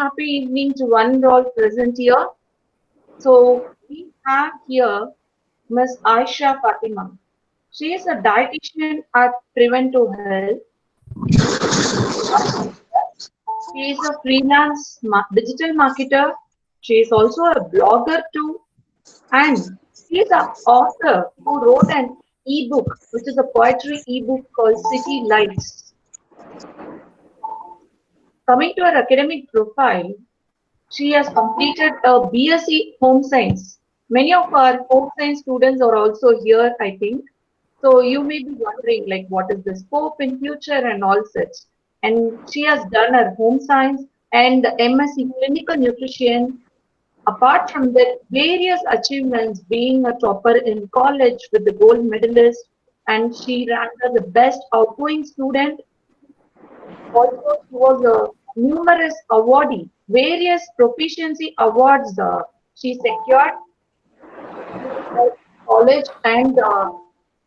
happy evening to one and all present here. So we have here Miss Aisha Fatima. She is a dietitian at Prevento Health. She is a freelance digital marketer. She is also a blogger too, and she is an author who wrote an ebook, which is a poetry ebook called City Lights. Coming to her academic profile, she has completed a BSc Home Science. Many of our home science students are also here, I think. So you may be wondering, like, what is the scope in future and all such. And she has done her home science and the MSc Clinical Nutrition. Apart from that, various achievements, being a topper in college with the gold medalist, and she ranked as the best outgoing student. Also, she was a numerous awardee, various proficiency awards she secured her college, and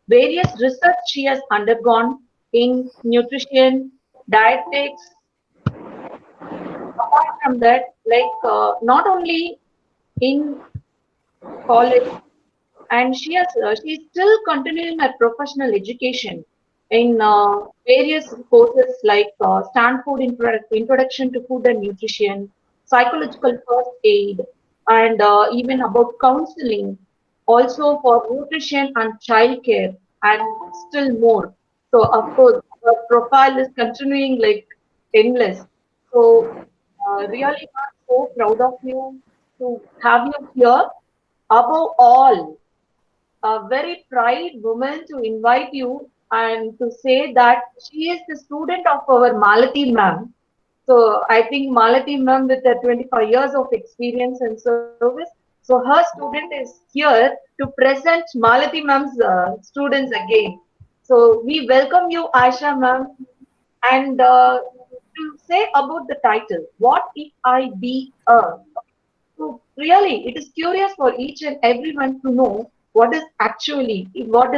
various research she has undergone in nutrition, dietetics. Apart from that, like not only in college, and she's still continuing her professional education in various courses like Stanford Introduction to Food and Nutrition, Psychological First Aid, and even about counseling, also for nutrition and childcare, and still more. So of course, her profile is continuing like endless. So really, I'm so proud of you to have you here. Above all, a very proud woman to invite you and to say that she is the student of our Malati ma'am. So I think Malati ma'am with her 25 years of experience and service. So her student is here to present Malati ma'am's students again. So we welcome you, Aisha ma'am, and to say about the title, What If I Be a? So really, it is curious for each and everyone to know what is actually what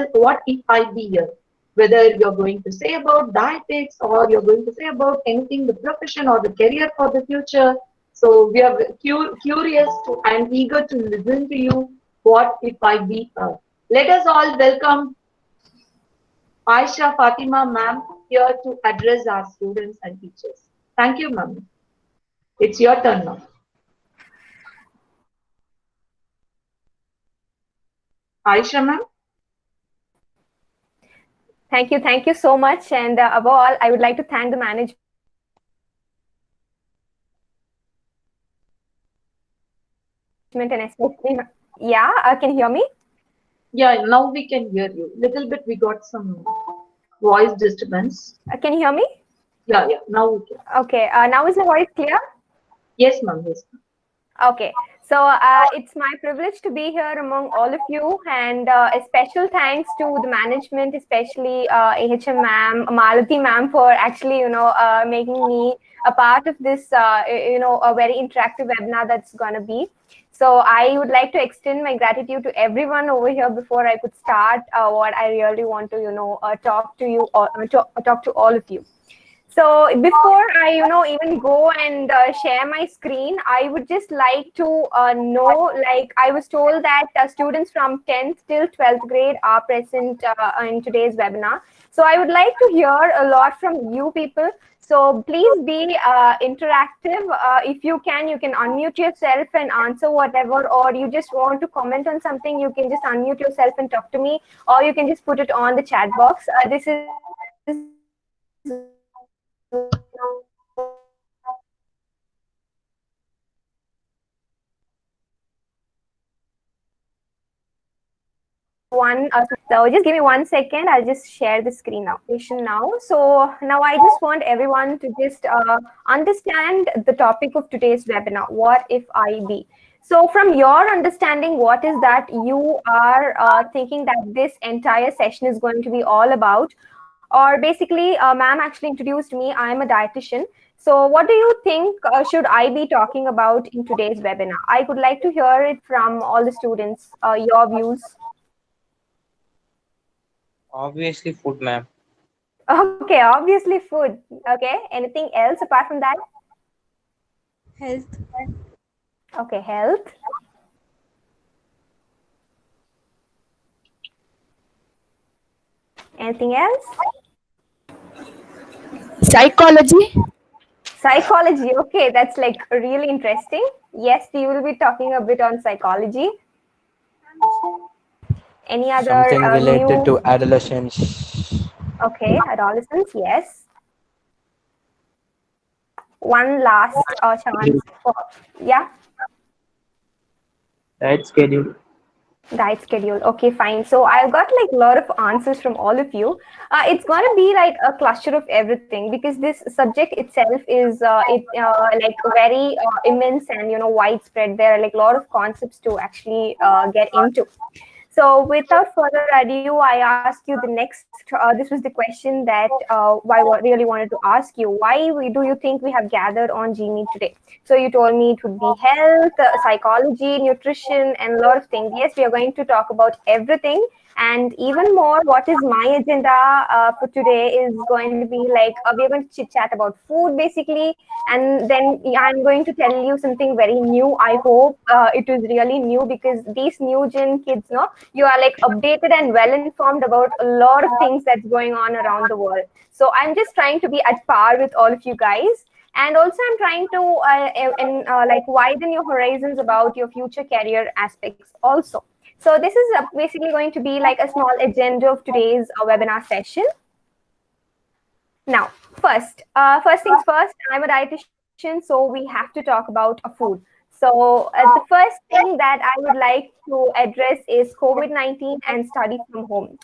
if I be here. Whether you're going to say about dietetics or you're going to say about anything, the profession or the career for the future. So we are curious to and eager to listen to you. What if I be her? Let us all welcome Aisha Fatima ma'am here to address our students and teachers. Thank you, ma'am. It's your turn now. Aisha ma'am. Thank you so much. And above all, I would like to thank the management and especially yeah, can you hear me? Yeah, now we can hear you. Little bit we got some voice disturbance. Can you hear me? Yeah, now we can. Okay, now is my voice clear? Yes, ma'am, yes. Okay, so it's my privilege to be here among all of you, and a special thanks to the management, especially AHM ma'am, Malati ma'am, for actually, making me a part of this, a very interactive webinar that's gonna be. So I would like to extend my gratitude to everyone over here before I could start what I really want to, talk to you, or talk to all of you. So before I, even go and share my screen, I would just like to know, like I was told that students from 10th till 12th grade are present in today's webinar. So I would like to hear a lot from you people. So please be interactive. If you can unmute yourself and answer whatever, or you just want to comment on something, you can just unmute yourself and talk to me, or you can just put it on the chat box. This is one so just give me 1 second. I'll just share the screen now. So now I just want everyone to just understand the topic of today's webinar, what if I be. So from your understanding, what is that you are thinking that this entire session is going to be all about? Or basically, ma'am actually introduced me. I am a dietitian. So what do you think should I be talking about in today's webinar? I would like to hear it from all the students, your views. Obviously, food, ma'am. Okay, obviously food. Okay, anything else apart from that? Health. Okay, health. Anything else? Psychology. Psychology. Okay, that's like really interesting. Yes, we will be talking a bit on psychology. Any other Something related new? to adolescence. Okay, adolescence. Yes. One last chance for, yeah. Diet schedule. Diet schedule. Okay, fine. So I've got like a lot of answers from all of you. It's going to be like a cluster of everything because this subject itself is like very immense and widespread. There are like a lot of concepts to actually get into. So without further ado, I asked you the next. This was the question that I really wanted to ask you. Do you think we have gathered on GME today? So you told me it would be health, psychology, nutrition, and a lot of things. Yes, we are going to talk about everything. And even more, what is my agenda for today is going to be like we are going to chit chat about food basically, and then I'm going to tell you something very new. I hope it is really new because these new gen kids, no, you are like updated and well informed about a lot of things that's going on around the world. So I'm just trying to be at par with all of you guys. And also, I'm trying to like widen your horizons about your future career aspects also. So this is basically going to be like a small agenda of today's webinar session. Now, first things first, I'm a dietitian, so we have to talk about food. So the first thing that I would like to address is COVID-19 and study from home.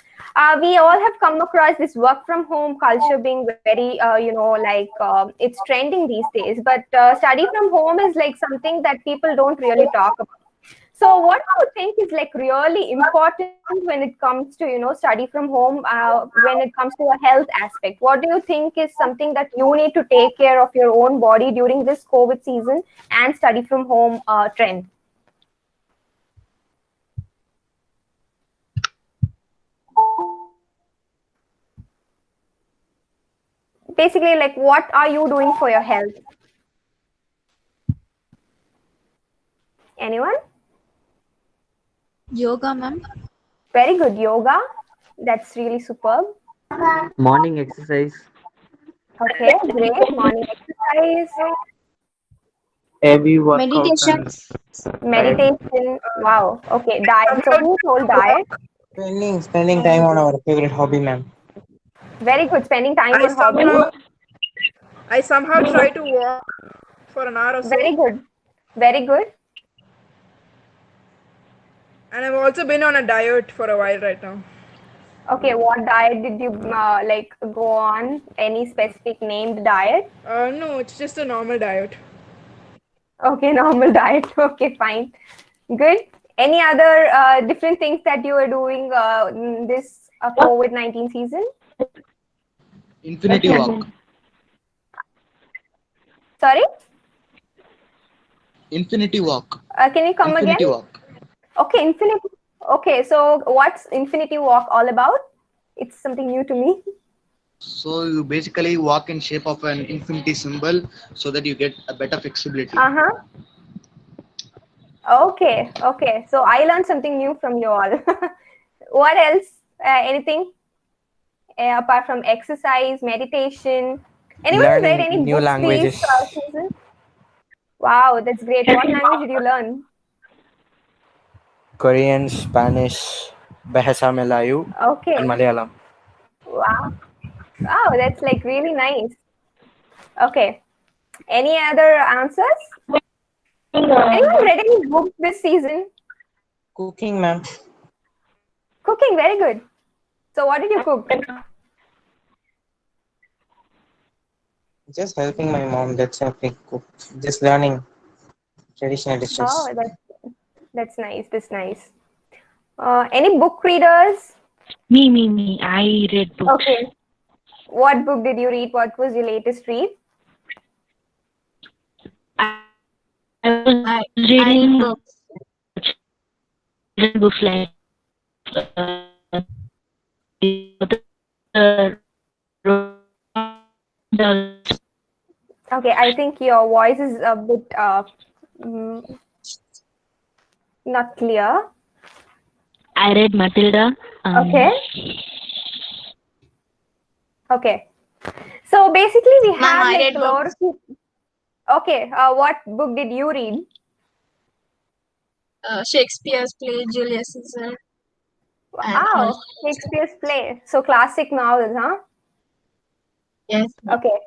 We all have come across this work from home culture being very, it's trending these days. But study from home is like something that people don't really talk about. So what do you think is like really important when it comes to, study from home, when it comes to a health aspect? What do you think is something that you need to take care of your own body during this COVID season and study from home trend? Basically, like what are you doing for your health? Anyone? Yoga, ma'am. Very good. Yoga. That's really superb. Morning exercise. Okay, great. Morning exercise. Heavy workout. Meditation. Meditation. Wow. Okay, diet. So who told diet? Spending time on our favorite hobby, ma'am. Very good. Spending time on hobby. I somehow try to walk for an hour or so. Very good. Very good. And I've also been on a diet for a while right now. Okay, what diet did you like go on? Any specific named diet? No, it's just a normal diet. Okay, normal diet. Okay, fine. Good. Any other different things that you are doing in this COVID-19 season? Infinity Walk. Sorry? Infinity Walk. Can you come Infinity again? Walk. Okay, Infinity. Okay, so what's Infinity Walk all about? It's something new to me. So you basically walk in shape of an infinity symbol so that you get a better flexibility. Uh-huh. Okay, okay. So I learned something new from you all. What else? Anything apart from exercise, meditation? Anyone Learning read any new books languages. these season? Wow, that's great. What language did you learn? Korean, Spanish, Bahasa Melayu, Okay. and Malayalam. Wow. Wow, that's like really nice. Okay. Any other answers? Anyone read any book this season? Cooking, ma'am. Cooking, very good. So what did you cook? Just helping my mom. That's helping cook. Just learning traditional dishes. Oh, that's nice. That's nice. Any book readers? Me. I read books. Okay. What book did you read? What was your latest read? I was reading books like Okay, I think your voice is a bit mm, not clear. I read Matilda. Okay. Okay. So basically, we have I like read a lot of. Okay. What book did you read? Shakespeare's play Julius Caesar. Wow, Shakespeare's play. So classic novels, huh? Yes. Okay.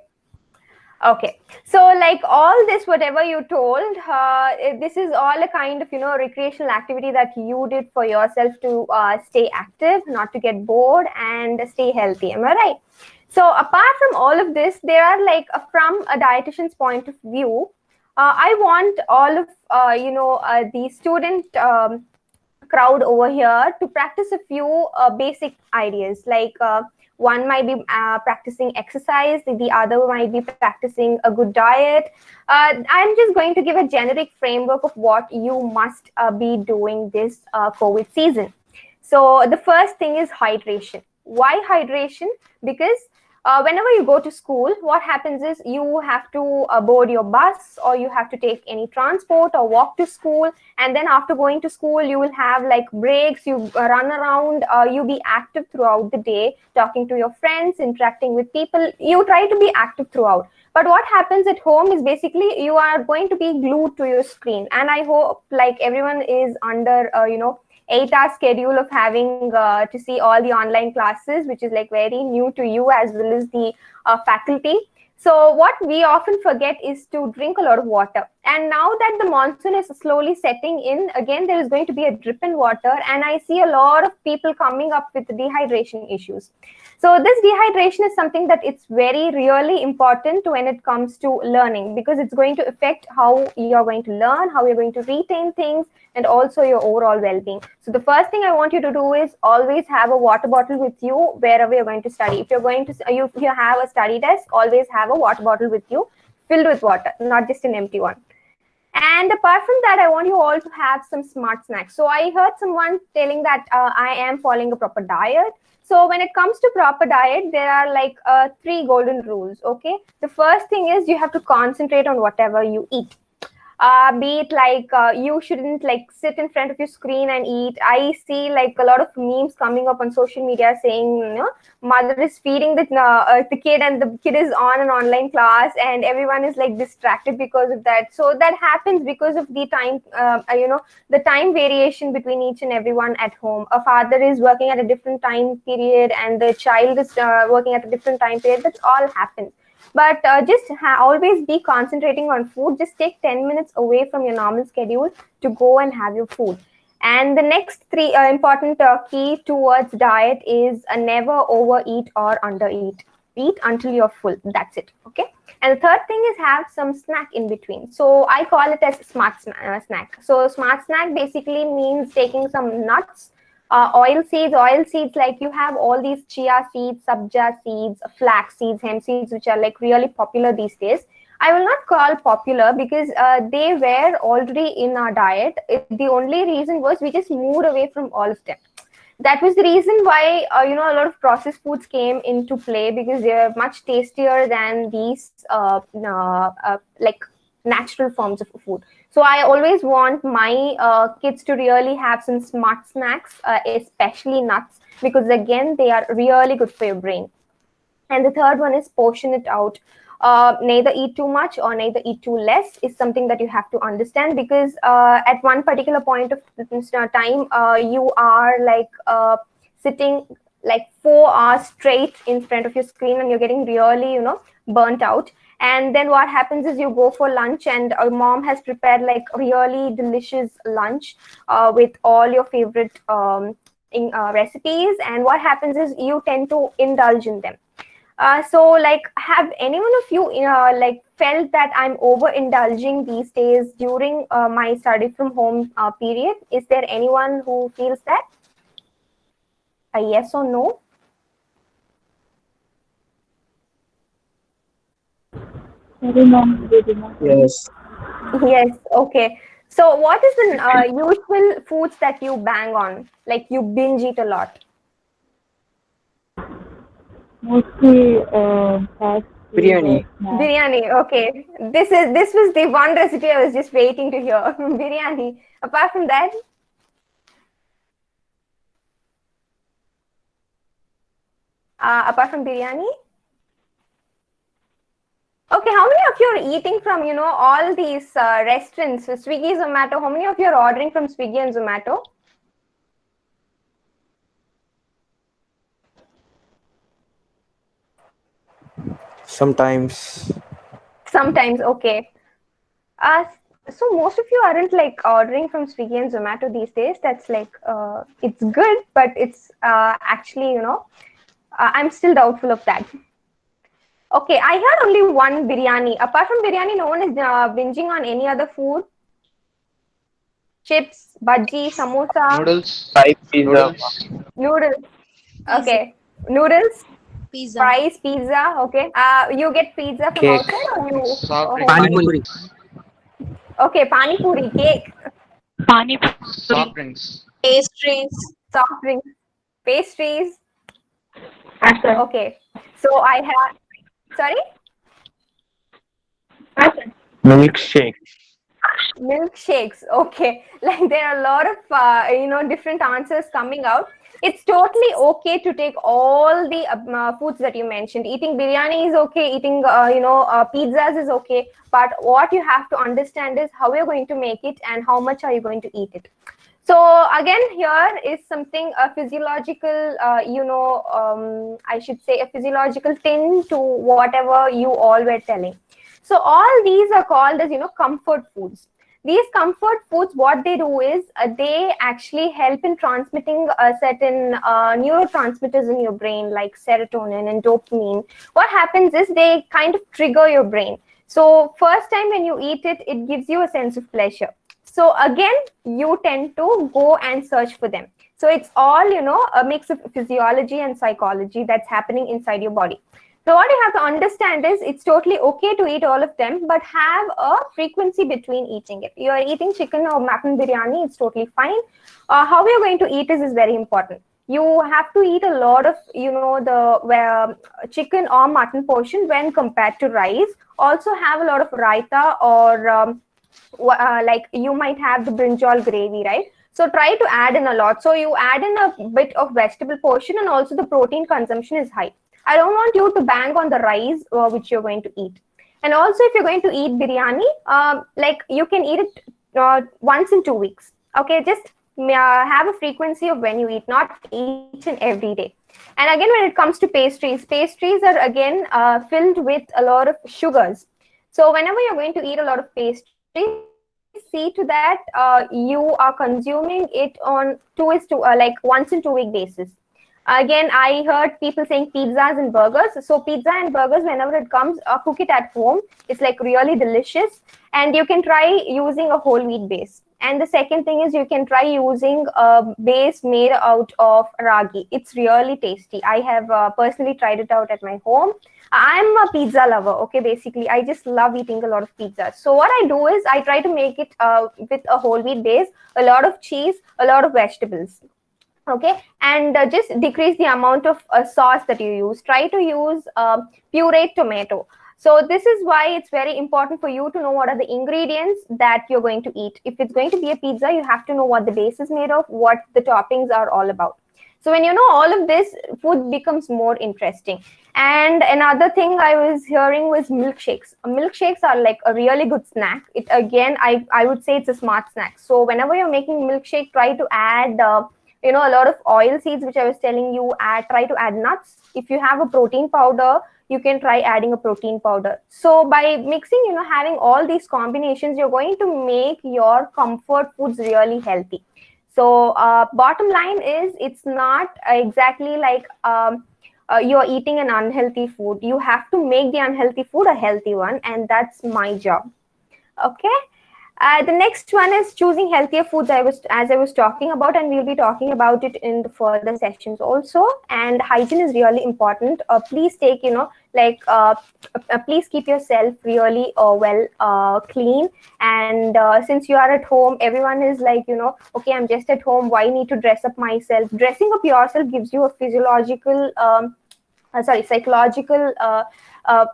Okay. So like all this, whatever you told, this is all a kind of, recreational activity that you did for yourself to stay active, not to get bored and stay healthy. Am I right? So apart from all of this, there are like from a dietitian's point of view, I want all of, the student crowd over here to practice a few basic ideas like one might be practicing exercise, the other might be practicing a good diet. I'm just going to give a generic framework of what you must be doing this COVID season. So the first thing is hydration. Why hydration? Because whenever you go to school, what happens is you have to board your bus or you have to take any transport or walk to school. And then after going to school, you will have like breaks, you run around, you be active throughout the day, talking to your friends, interacting with people. You try to be active throughout. But what happens at home is basically you are going to be glued to your screen. And I hope like everyone is under, 8-hour schedule of having to see all the online classes, which is like very new to you as well as the faculty. So what we often forget is to drink a lot of water. And now that the monsoon is slowly setting in, again, there is going to be a drip in water. And I see a lot of people coming up with dehydration issues. So this dehydration is something that it's very really important when it comes to learning, because it's going to affect how you're going to learn, how you're going to retain things, and also your overall well-being. So the first thing I want you to do is always have a water bottle with you wherever you're going to study. If you're going to, if you have a study desk, always have a water bottle with you filled with water, not just an empty one. And apart from that, I want you all to have some smart snacks. So I heard someone telling that I am following a proper diet. So when it comes to proper diet, there are like 3 golden rules, okay? The first thing is you have to concentrate on whatever you eat. Be it like you shouldn't like sit in front of your screen and eat. I see like a lot of memes coming up on social media saying, mother is feeding the kid and the kid is on an online class and everyone is like distracted because of that. So that happens because of the time, the time variation between each and everyone at home. A father is working at a different time period and the child is working at a different time period. That all happens. But just always be concentrating on food. Just take 10 minutes away from your normal schedule to go and have your food. And the next 3 important key towards diet is never overeat or undereat. Eat until you're full. That's it. Okay. And the third thing is have some snack in between. So I call it as smart snack. So smart snack basically means taking some nuts, oil seeds like you have all these chia seeds, sabja seeds, flax seeds, hemp seeds, which are like really popular these days. I will not call popular because they were already in our diet. The only reason was we just moved away from all of them. That was the reason why a lot of processed foods came into play, because they're much tastier than these like natural forms of food. So I always want my kids to really have some smart snacks, especially nuts, because again, they are really good for your brain. And the third one is portion it out. Neither eat too much or neither eat too less is something that you have to understand, because at one particular point of time, you are like sitting like 4 hours straight in front of your screen and you're getting really, burnt out. And then what happens is you go for lunch and mom has prepared like really delicious lunch with all your favorite recipes. And what happens is you tend to indulge in them. So like, have any one of you like felt that I'm overindulging these days during my study from home period? Is there anyone who feels that? A yes or no? Yes. Yes. Okay. So what is the usual foods that you bang on? Like you binge eat a lot? Mostly fast Biryani. Biryani. Okay. This was the one recipe I was just waiting to hear. Biryani. Apart from that, apart from biryani. Okay, how many of you are eating from, all these restaurants, Swiggy, Zomato? How many of you are ordering from Swiggy and Zomato? Sometimes. Sometimes, okay. So most of you aren't like ordering from Swiggy and Zomato these days. That's like, it's good, but it's actually, I'm still doubtful of that. Okay, I had only one biryani. Apart from biryani, no one is binging on any other food. Chips, bhaji, samosa. Noodles. Fried pizza. Noodles. Noodles. Okay. Noodles. Pizza. Fries, pizza. Okay. You get pizza from Cake. outside or you? Soft Oh, drinks. Pani puri. okay, pani puri, cake, Pani Soft drinks. Pastries. soft drinks, pastries. Okay. So I have. Sorry. Milkshake. Milkshakes. Okay. Like there are a lot of different answers coming out. It's totally okay to take all the foods that you mentioned. Eating biryani is okay. Eating pizzas is okay. But what you have to understand is how you're going to make it and how much are you going to eat it. So again, here is something a physiological, I should say a physiological tint to whatever you all were telling. So all these are called as comfort foods. These comfort foods, what they do is they actually help in transmitting certain neurotransmitters in your brain like serotonin and dopamine. What happens is they kind of trigger your brain. So first time when you eat it, it gives you a sense of pleasure. So again, you tend to go and search for them. So it's all, a mix of physiology and psychology that's happening inside your body. So what you have to understand is it's totally okay to eat all of them, but have a frequency between eating it. You are eating chicken or mutton biryani, it's totally fine. How you're going to eat is very important. You have to eat a lot of, the chicken or mutton portion when compared to rice. Also have a lot of raita or like you might have the brinjal gravy, right? So try to add in a lot. So you add in a bit of vegetable portion and also the protein consumption is high. I don't want you to bang on the rice which you're going to eat. And also if you're going to eat biryani, like you can eat it once in 2 weeks. Okay, just have a frequency of when you eat, not each and every day. And again, when it comes to pastries are again filled with a lot of sugars. So whenever you're going to eat a lot of pastries, see to that you are consuming it on like once in 2 week basis. Again, I heard people saying pizzas and burgers. So pizza and burgers, whenever it comes, cook it at home. It's like really delicious. And you can try using a whole wheat base. And the second thing is you can try using a base made out of ragi. It's really tasty. I have personally tried it out at my home. I'm a pizza lover. Okay, basically, I just love eating a lot of pizza. So what I do is I try to make it with a whole wheat base, a lot of cheese, a lot of vegetables. Okay, and just decrease the amount of sauce that you use. Try to use pureed tomato. So this is why it's very important for you to know what are the ingredients that you're going to eat. If it's going to be a pizza, you have to know what the base is made of, what the toppings are all about. So when you know all of this, food becomes more interesting. And another thing I was hearing was milkshakes. Milkshakes are like a really good snack. It again, I would say it's a smart snack. So whenever you're making milkshake, try to add a lot of oil seeds, which I was telling you, try to add nuts. If you have a protein powder, you can try adding a protein powder. So by mixing, having all these combinations, you're going to make your comfort foods really healthy. So bottom line is it's not exactly like you're eating an unhealthy food. You have to make the unhealthy food a healthy one, and that's my job. Okay. The next one is choosing healthier foods, as I was talking about, and we'll be talking about it in the further sessions also. And hygiene is really important. Please take, please keep yourself really well clean. And since you are at home, everyone is like, okay, I'm just at home. Why need to dress up myself? Dressing up yourself gives you a psychological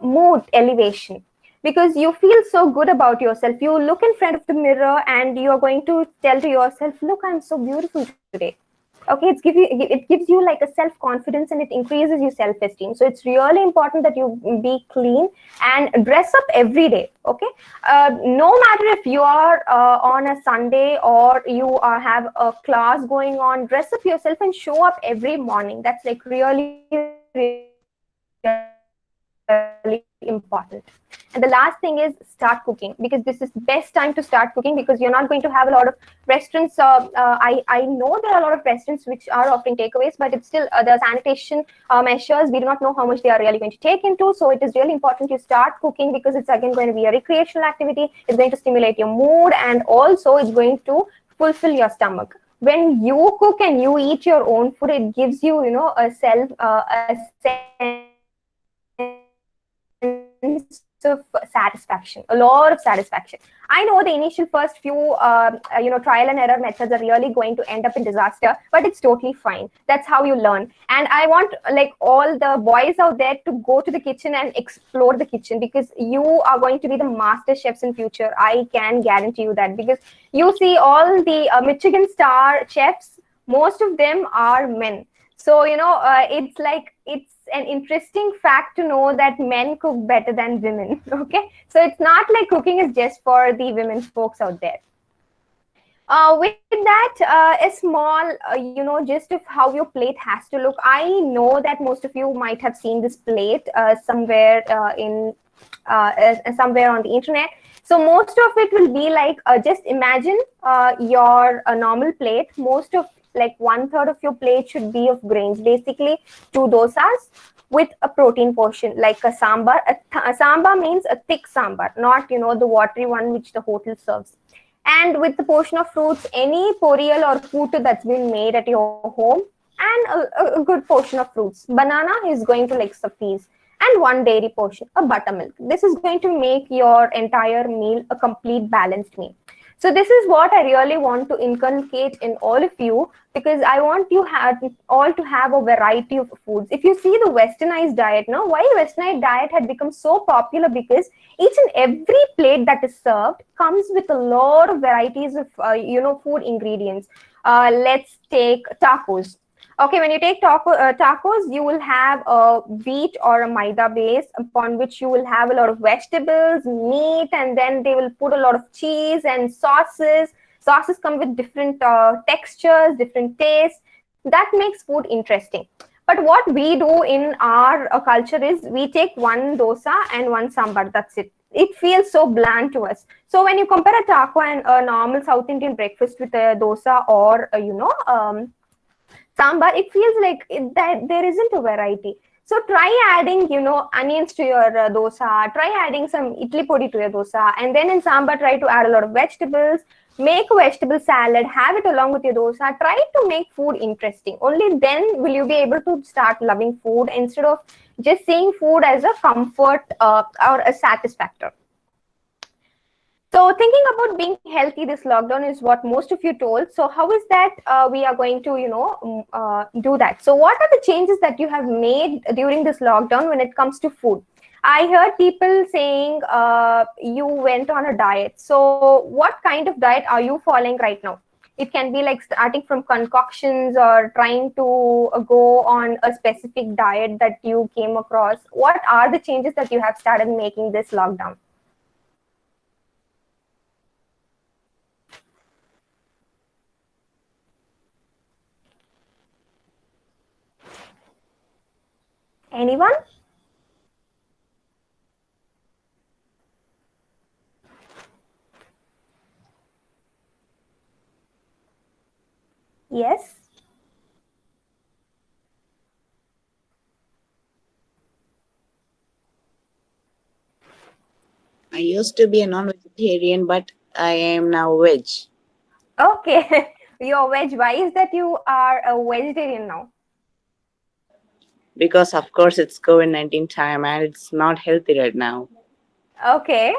mood elevation, because you feel so good about yourself. You look in front of the mirror and you are going to tell to yourself, look, I'm so beautiful today. Okay, it gives you like a self confidence, and it increases your self esteem. So it's really important that you be clean and dress up every day. Okay, no matter if you are on a Sunday or you have a class going on, dress up yourself and show up every morning. That's like really important. And the last thing is start cooking, because this is the best time to start cooking, because you're not going to have a lot of restaurants. I know there are a lot of restaurants which are offering takeaways, but it's still the sanitation measures, we do not know how much they are really going to take into. So it is really important you start cooking, because it's again going to be a recreational activity. It's going to stimulate your mood, and also it's going to fulfill your stomach. When you cook and you eat your own food, it gives you, a sense of satisfaction, a lot of satisfaction. I know the initial first few trial and error methods are really going to end up in disaster, but it's totally fine. That's how you learn. And I want like all the boys out there to go to the kitchen and explore the kitchen, because you are going to be the master chefs in future. I can guarantee you that, because you see all the Michelin star chefs, most of them are men. So it's an interesting fact to know that men cook better than women. Okay, so it's not like cooking is just for the women folks out there. With that, a small gist of how your plate has to look. I know that most of you might have seen this plate somewhere somewhere on the internet. So most of it will be like, just imagine your normal plate. Most of like 1/3 of your plate should be of grains, basically 2 dosas with a protein portion, like a sambar. A sambar means a thick sambar, not the watery one which the hotel serves. And with the portion of fruits, any poriyal or puttu that's been made at your home, and a good portion of fruits. Banana is going to like suffice, and 1 dairy portion, a buttermilk. This is going to make your entire meal a complete balanced meal. So this is what I really want to inculcate in all of you, because I want you all to have a variety of foods. If you see the westernized diet now, why westernized diet had become so popular, because each and every plate that is served comes with a lot of varieties of food ingredients. Let's take tacos. Okay, when you take tacos, you will have a wheat or a maida base, upon which you will have a lot of vegetables, meat, and then they will put a lot of cheese and sauces. Sauces come with different textures, different tastes. That makes food interesting. But what we do in our culture is we take 1 dosa and 1 sambar. That's it. It feels so bland to us. So when you compare a taco and a normal South Indian breakfast with a dosa or sambar, it feels like that there isn't a variety. So try adding, onions to your dosa. Try adding some idli podi to your dosa, and then in sambar, try to add a lot of vegetables. Make a vegetable salad. Have it along with your dosa. Try to make food interesting. Only then will you be able to start loving food, instead of just seeing food as a comfort or a satisfactor. So thinking about being healthy this lockdown is what most of you told. So how is that we are going to, do that? So what are the changes that you have made during this lockdown when it comes to food? I heard people saying you went on a diet. So what kind of diet are you following right now? It can be like starting from concoctions or trying to go on a specific diet that you came across. What are the changes that you have started making this lockdown? Anyone? Yes. I used to be a non-vegetarian, but I am now veg. Okay, you're veg. Why is that you are a vegetarian now? Because of course it's COVID-19 time and it's not healthy right now. Okay.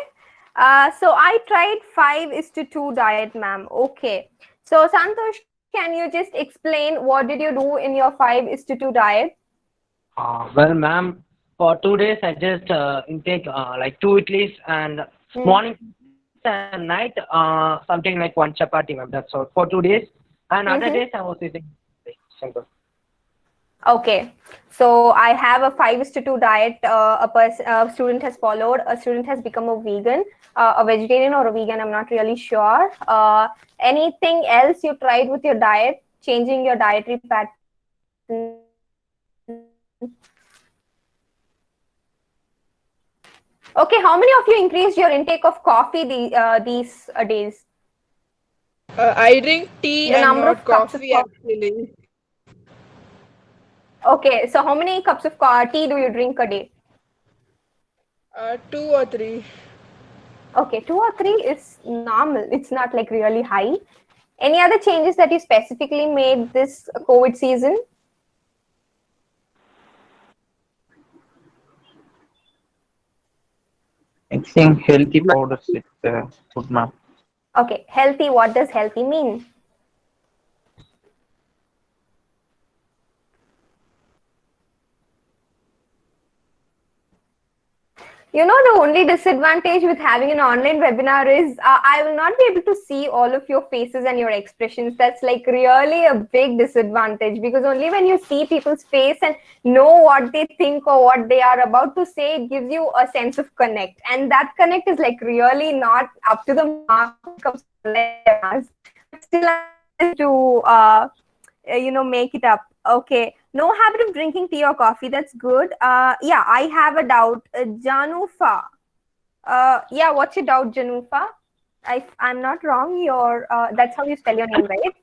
So I tried 5:2 diet, ma'am. Okay. So Santosh, can you just explain what did you do in your 5:2 diet? Well, ma'am, For 2 days, I just intake like 2 idlis and morning and night something like one chapati, ma'am. That's all for 2 days. And other days I was eating simple. Okay, so I have a 5:2 diet. A student has followed. A student has become a vegan, a vegetarian or a vegan. I'm not really sure. Anything else you tried with your diet? Changing your dietary pattern? Okay, how many of you increased your intake of coffee these days? I drink tea The and number not of cups of coffee actually. Okay, so how many cups of tea do you drink a day? 2 or 3. Okay, 2 or 3 is normal. It's not like really high. Any other changes that you specifically made this COVID season? Mixing healthy powders with food, ma'am. Okay, healthy. What does healthy mean? You know, the only disadvantage with having an online webinar is I will not be able to see all of your faces and your expressions. That's like really a big disadvantage, because only when you see people's face and know what they think or what they are about to say, it gives you a sense of connect. And that connect is like really not up to the mark when it comes to webinars. But still, I have to make it up. Okay, no habit of drinking tea or coffee. That's good. Yeah, I have a doubt. Janufa. Yeah, what's your doubt, Janufa? I'm not wrong. That's how you spell your name, right?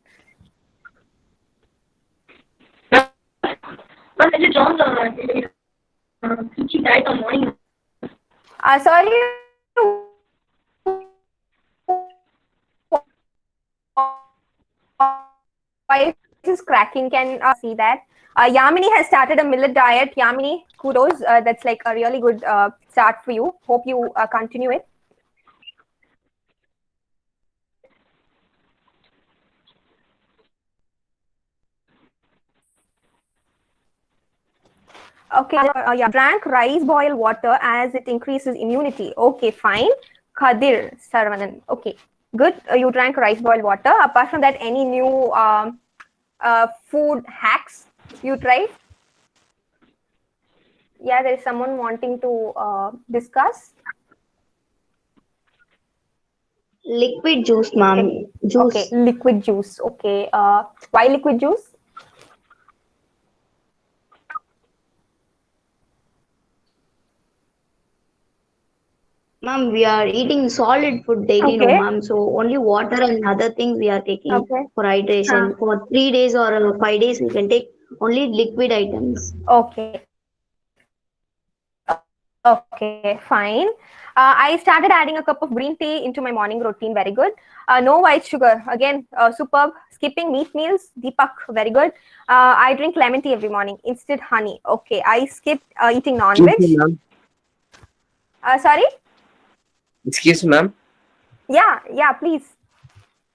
Sorry. Voice is cracking. Can see that. Yamini has started a millet diet. Yamini, kudos. That's like a really good start for you. Hope you continue it. Okay, yeah, drank rice boil water as it increases immunity. Okay, fine. Kadir Saravanan. Okay, good. You drank rice boil water. Apart from that, any new food hacks you tried? Yeah, there is someone wanting to discuss. Liquid juice, ma'am. Juice. Okay, liquid juice. Okay. Why liquid juice? Ma'am, we are eating solid food daily, no, ma'am. So only water and other things we are taking for hydration. For 3 days or 5 days, we can take only liquid items. Okay. Okay, fine. I started adding a cup of green tea into my morning routine. Very good. No white sugar. Again, superb. Skipping meat meals. Deepak, very good. I drink lemon tea every morning. Instead, honey. Okay. I skipped eating non-veg. Sorry? Excuse me, ma'am. Yeah, please.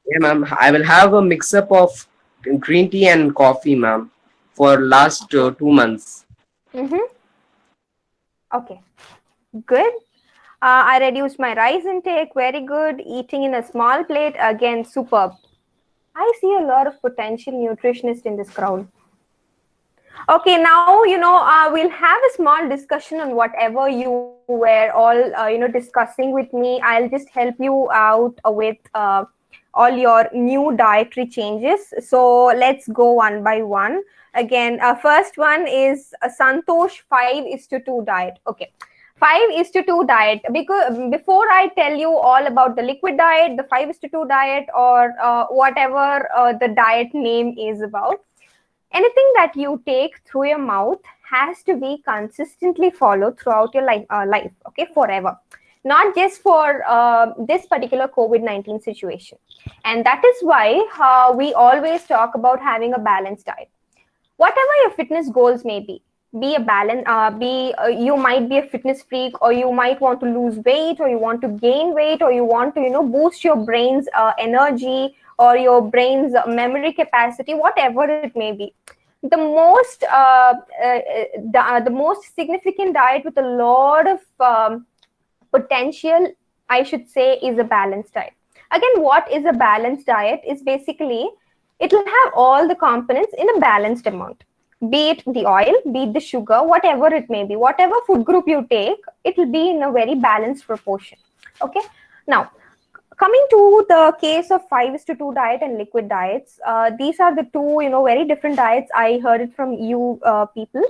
Yeah, ma'am. I will have a mix-up of green tea and coffee, ma'am, for last 2 months. Okay, good. I reduced my rice intake. Very good. Eating in a small plate. Again, superb. I see a lot of potential nutritionists in this crowd. Okay, now, we'll have a small discussion on whatever you were all, discussing with me. I'll just help you out with all your new dietary changes. So let's go one by one. Again, first one is a Santosh 5:2 diet. Okay. 5:2 diet, because before I tell you all about the liquid diet, the 5:2 diet, or whatever the diet name is about, anything that you take through your mouth has to be consistently followed throughout your life, okay, forever. Not just for this particular COVID-19 situation. And that is why we always talk about having a balanced diet. Whatever your fitness goals may be a balance, you might be a fitness freak, or you might want to lose weight, or you want to gain weight, or you want to, boost your brain's energy or your brain's memory capacity, whatever it may be. the most significant diet with a lot of potential, I should say, is a balanced diet. Again, what is a balanced diet is basically it will have all the components in a balanced amount, be it the oil, be it the sugar, whatever it may be, whatever food group you take, it will be in a very balanced proportion. Okay. Now, coming to the case of 5:2 diet and liquid diets, these are the two, very different diets. I heard it from you people.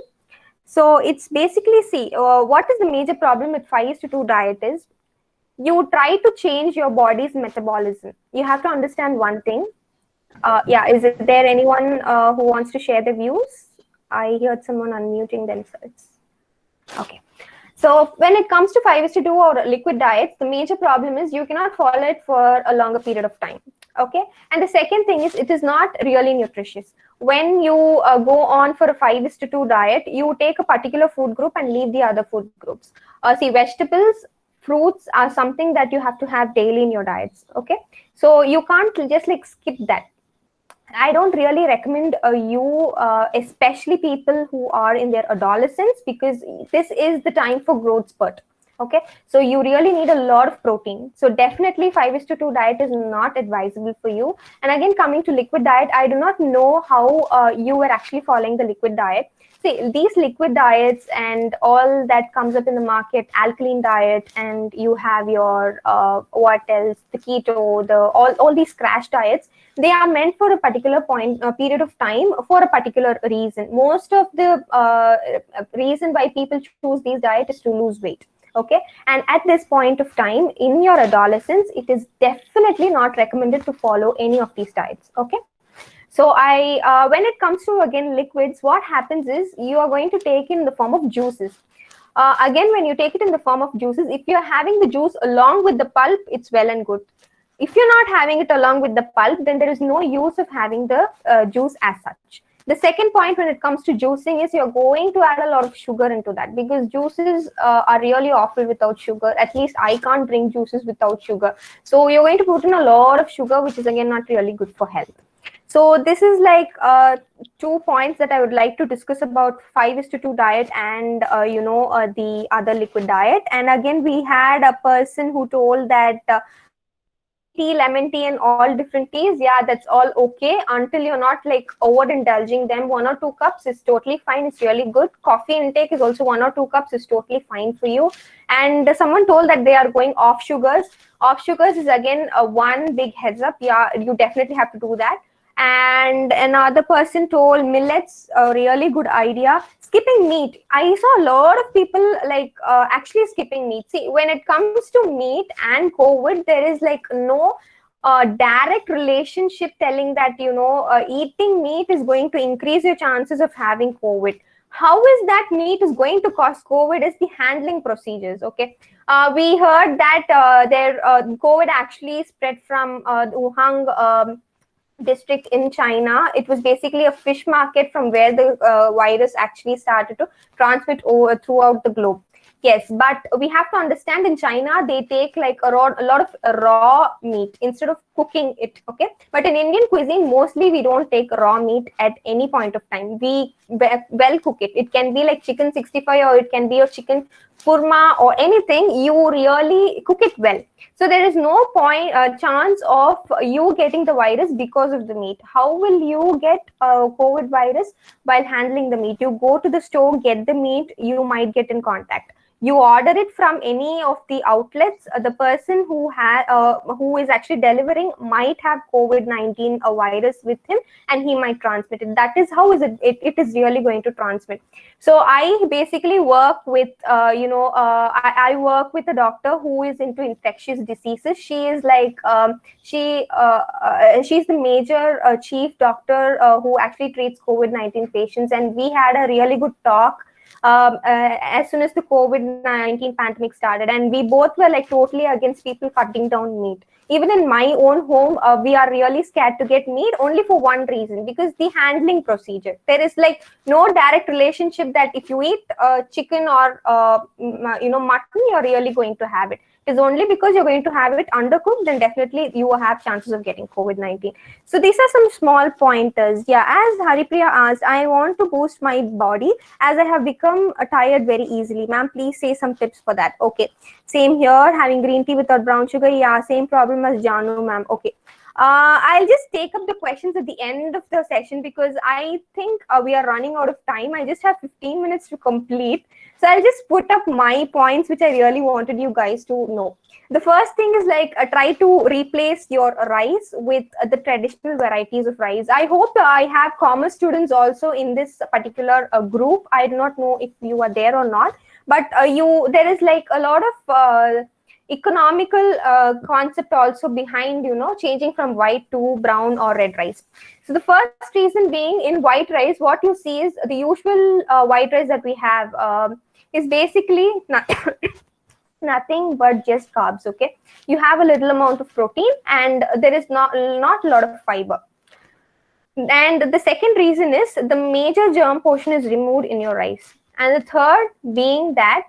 So it's basically, see, what is the major problem with 5:2 diet is you try to change your body's metabolism. You have to understand one thing. Yeah, is there anyone who wants to share their views? I heard someone unmuting themselves. Okay. So when it comes to 5:2 or liquid diets, the major problem is you cannot follow it for a longer period of time. Okay. And the second thing is it is not really nutritious. When you go on for a 5:2 diet, you take a particular food group and leave the other food groups. See, vegetables, fruits are something that you have to have daily in your diets. Okay. So you can't just like skip that. I don't really recommend you, especially people who are in their adolescence, because this is the time for growth spurt. Okay, so you really need a lot of protein. So definitely 5:2 diet is not advisable for you. And again, coming to liquid diet, I do not know how you were actually following the liquid diet. See, these liquid diets and all that comes up in the market, alkaline diet, and you have your what else, the keto, the all these crash diets, they are meant for a particular period of time for a particular reason. Most of the reason why people choose these diets is to lose weight. Okay, and at this point of time in your adolescence, it is definitely not recommended to follow any of these diets. Okay. So when it comes to, again, liquids, what happens is you are going to take in the form of juices. Again, when you take it in the form of juices, if you're having the juice along with the pulp, it's well and good. If you're not having it along with the pulp, then there is no use of having the juice as such. The second point when it comes to juicing is you're going to add a lot of sugar into that, because juices are really awful without sugar. At least I can't drink juices without sugar. So you're going to put in a lot of sugar, which is again not really good for health. So this is like 2 points that I would like to discuss about 5:2 diet and the other liquid diet. And again, we had a person who told that tea, lemon tea, and all different teas, yeah, that's all okay until you're not like over indulging them. 1 or 2 cups is totally fine. It's really good. Coffee intake is also 1 or 2 cups is totally fine for you. And someone told that they are going off sugars. Off sugars is again one big heads up. Yeah, you definitely have to do that. And another person told millets, a really good idea. Skipping meat. I saw a lot of people like actually skipping meat. See, when it comes to meat and COVID, there is like no direct relationship telling that, eating meat is going to increase your chances of having COVID. How is that meat is going to cause COVID is the handling procedures. Okay. We heard that COVID actually spread from Wuhan district in China. It was basically a fish market from where the virus actually started to transmit over throughout the globe. Yes, but we have to understand in China, they take like a lot of raw meat instead of cooking it. Okay. But in Indian cuisine, mostly we don't take raw meat at any point of time. We well cook it. It can be like chicken 65 or it can be a chicken kurma or anything. You really cook it well. So there is no chance of you getting the virus because of the meat. How will you get a COVID virus? While handling the meat. You go to the store, get the meat, you might get in contact. You order it from any of the outlets. The person who is actually delivering might have COVID-19 virus with him, and he might transmit it. That is how it is really going to transmit. So I basically work with I work with a doctor who is into infectious diseases. She is like she's the major chief doctor who actually treats COVID-19 patients, and we had a really good talk as soon as the COVID-19 pandemic started, and we both were like totally against people cutting down meat. Even in my own home, we are really scared to get meat only for one reason, because the handling procedure. There is like no direct relationship that if you eat chicken or mutton, you're really going to have it. is only because you're going to have it undercooked, then definitely you will have chances of getting COVID-19. So these are some small pointers. Yeah, as Haripriya asked, I want to boost my body as I have become tired very easily. Ma'am, please say some tips for that. Okay, same here, having green tea without brown sugar. Yeah, same problem as Janu, ma'am. Okay. I'll just take up the questions at the end of the session because I think we are running out of time. I just have 15 minutes to complete. So I'll just put up my points, which I really wanted you guys to know. The first thing is like try to replace your rice with the traditional varieties of rice. I hope I have commerce students also in this particular group. I do not know if you are there or not, but there is like a lot of economical concept also behind, changing from white to brown or red rice. So the first reason being, in white rice, what you see is the usual white rice that we have is basically nothing but just carbs. Okay, you have a little amount of protein and there is not a lot of fiber. And the second reason is the major germ portion is removed in your rice. And the third being that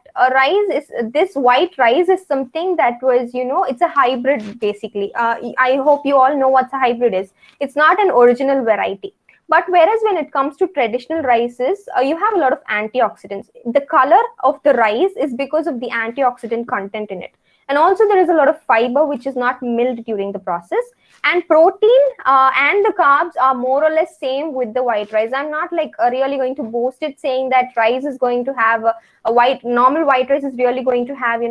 this white rice is something that was, it's a hybrid basically. I hope you all know what a hybrid is. It's not an original variety. But whereas when it comes to traditional rices, you have a lot of antioxidants. The color of the rice is because of the antioxidant content in it. And also there is a lot of fiber which is not milled during the process. And protein and the carbs are more or less same with the white rice. I'm not like really going to boast it saying that rice is going to have normal white rice is really going to have,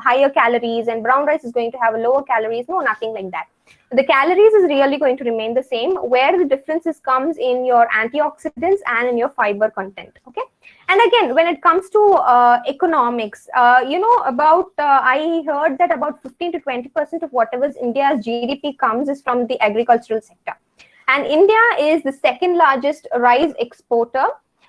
higher calories and brown rice is going to have lower calories. No, nothing like that. The calories is really going to remain the same. Where the differences comes in your antioxidants and in your fiber content. Okay. And again, when it comes to economics, I heard that about 15 to 20% of whatever India's GDP comes is from the agricultural sector. And India is the second largest rice exporter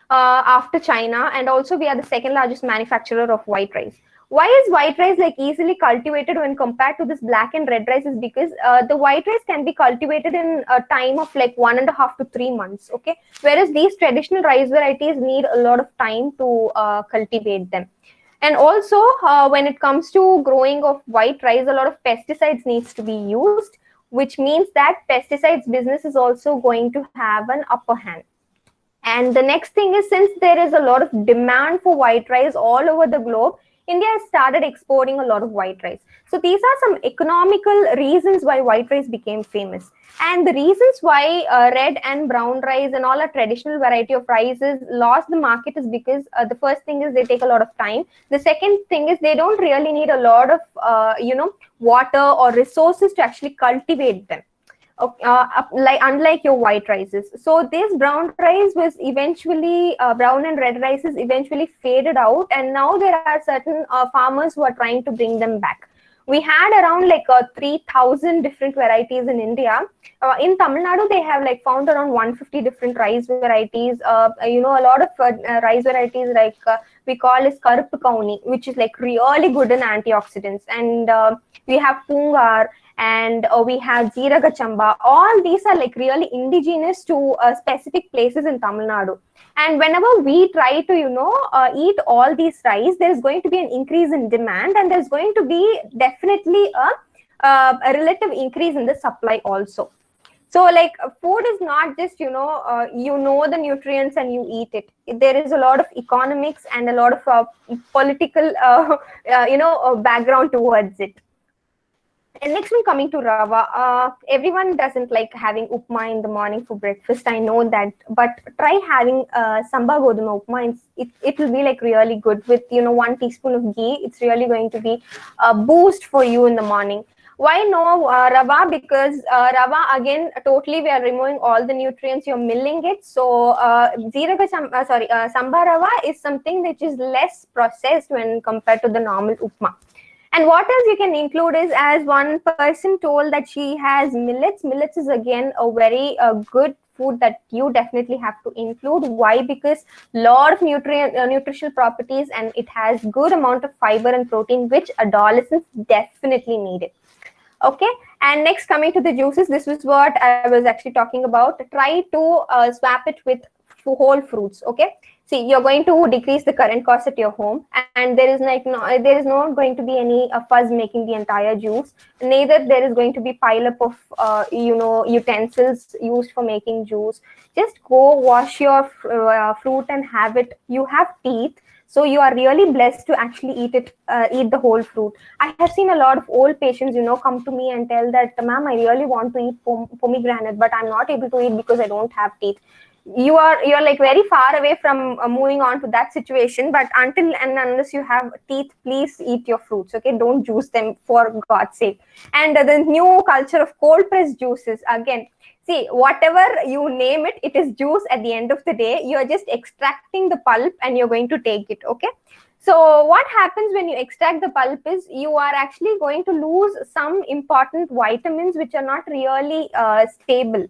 after China. And also we are the second largest manufacturer of white rice. Why is white rice like easily cultivated when compared to this black and red rice is because the white rice can be cultivated in a time of like 1.5 to 3 months. Okay. Whereas these traditional rice varieties need a lot of time to cultivate them. And also when it comes to growing of white rice, a lot of pesticides needs to be used, which means that pesticides business is also going to have an upper hand. And the next thing is, since there is a lot of demand for white rice all over the globe, India has started exporting a lot of white rice. So these are some economical reasons why white rice became famous. And the reasons why red and brown rice and all our traditional variety of rices lost the market is because the first thing is they take a lot of time. The second thing is they don't really need a lot of, water or resources to actually cultivate them. Unlike your white rices. So this brown rice was eventually, brown and red rices eventually faded out, and now there are certain farmers who are trying to bring them back. We had around like 3,000 different varieties in India. In Tamil Nadu, they have like found around 150 different rice varieties. A lot of rice varieties like we call is Karuppu Kauni, which is like really good in antioxidants. And we have Pungar, and we have Jeeraga Chamba. All these are like really indigenous to specific places in Tamil Nadu. And whenever we try to, eat all these rice, there's going to be an increase in demand, and there's going to be definitely a relative increase in the supply also. So like food is not just, the nutrients and you eat it. There is a lot of economics and a lot of political, background towards it. And next one, coming to rava. Everyone doesn't like having upma in the morning for breakfast. I know that, but try having samba goduma upma. It will be like really good with 1 teaspoon of ghee. It's really going to be a boost for you in the morning. Why no rava? Because rava, again, totally we are removing all the nutrients. You're milling it. So samba rava is something which is less processed when compared to the normal upma. And what else you can include is, as one person told that she has millets. Millets is again a very good food that you definitely have to include. Why? Because lot of nutritional properties, and it has good amount of fiber and protein, which adolescents definitely need it. Okay. And next, coming to the juices, this was what I was actually talking about. Try to swap it with whole fruits. Okay, see, you're going to decrease the current cost at your home, and there is there is not going to be any fuzz making the entire juice. Neither there is going to be pile up of utensils used for making juice. Just go wash your fruit and have it. You have teeth, so you are really blessed to actually eat the whole fruit. I have seen a lot of old patients, come to me and tell that, ma'am, I really want to eat pomegranate, but I'm not able to eat because I don't have teeth. You're like very far away from moving on to that situation, but until and unless you have teeth, please eat your fruits. Okay, don't juice them, for God's sake. And the new culture of cold pressed juices, again, see, whatever you name it, it is juice at the end of the day. You're just extracting the pulp and you're going to take it. Okay, so what happens when you extract the pulp is you are actually going to lose some important vitamins which are not really stable,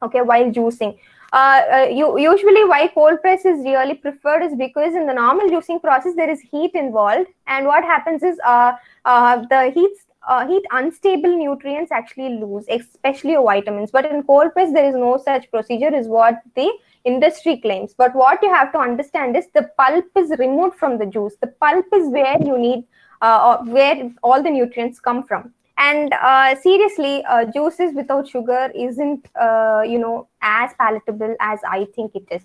okay, while juicing. Usually why cold press is really preferred is because in the normal juicing process there is heat involved, and what happens is the heat unstable nutrients actually lose, especially your vitamins. But in cold press there is no such procedure, is what the industry claims. But what you have to understand is the pulp is removed from the juice. The pulp is where you need where all the nutrients come from. And seriously, juices without sugar isn't, as palatable as I think it is.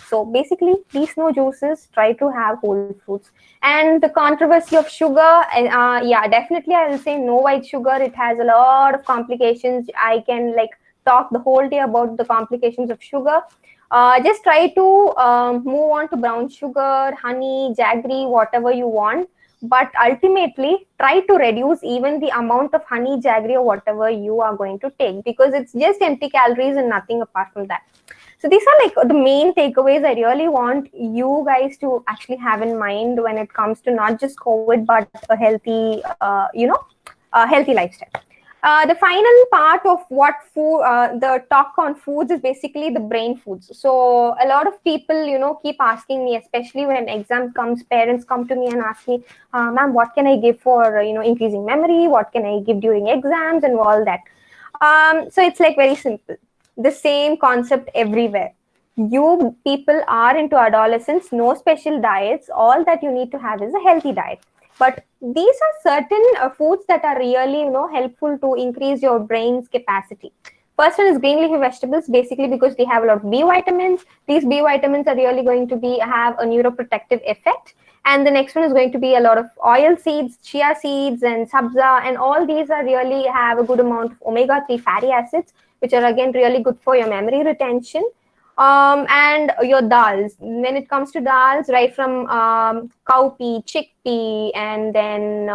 So basically, please no juices, try to have whole fruits. And the controversy of sugar, yeah, definitely I will say no white sugar. It has a lot of complications. I can talk the whole day about the complications of sugar. Just try to move on to brown sugar, honey, jaggery, whatever you want. But ultimately, try to reduce even the amount of honey, jaggery, or whatever you are going to take, because it's just empty calories and nothing apart from that. So these are the main takeaways I really want you guys to actually have in mind when it comes to not just COVID, but a healthy, healthy lifestyle. The final part of what food, the talk on foods is basically the brain foods. So a lot of people, keep asking me, especially when exam comes, parents come to me and ask me, ma'am, what can I give for, increasing memory? What can I give during exams and all that? So it's very simple. The same concept everywhere. You people are into adolescence, no special diets. All that you need to have is a healthy diet. But these are certain foods that are really, helpful to increase your brain's capacity. First one is green leafy vegetables, basically because they have a lot of B vitamins. These B vitamins are really going to have a neuroprotective effect. And the next one is going to be a lot of oil seeds, chia seeds, and sabza. And all these are really have a good amount of omega-3 fatty acids, which are again really good for your memory retention. And your dals. When it comes to dals, right from cowpea, chickpea, and then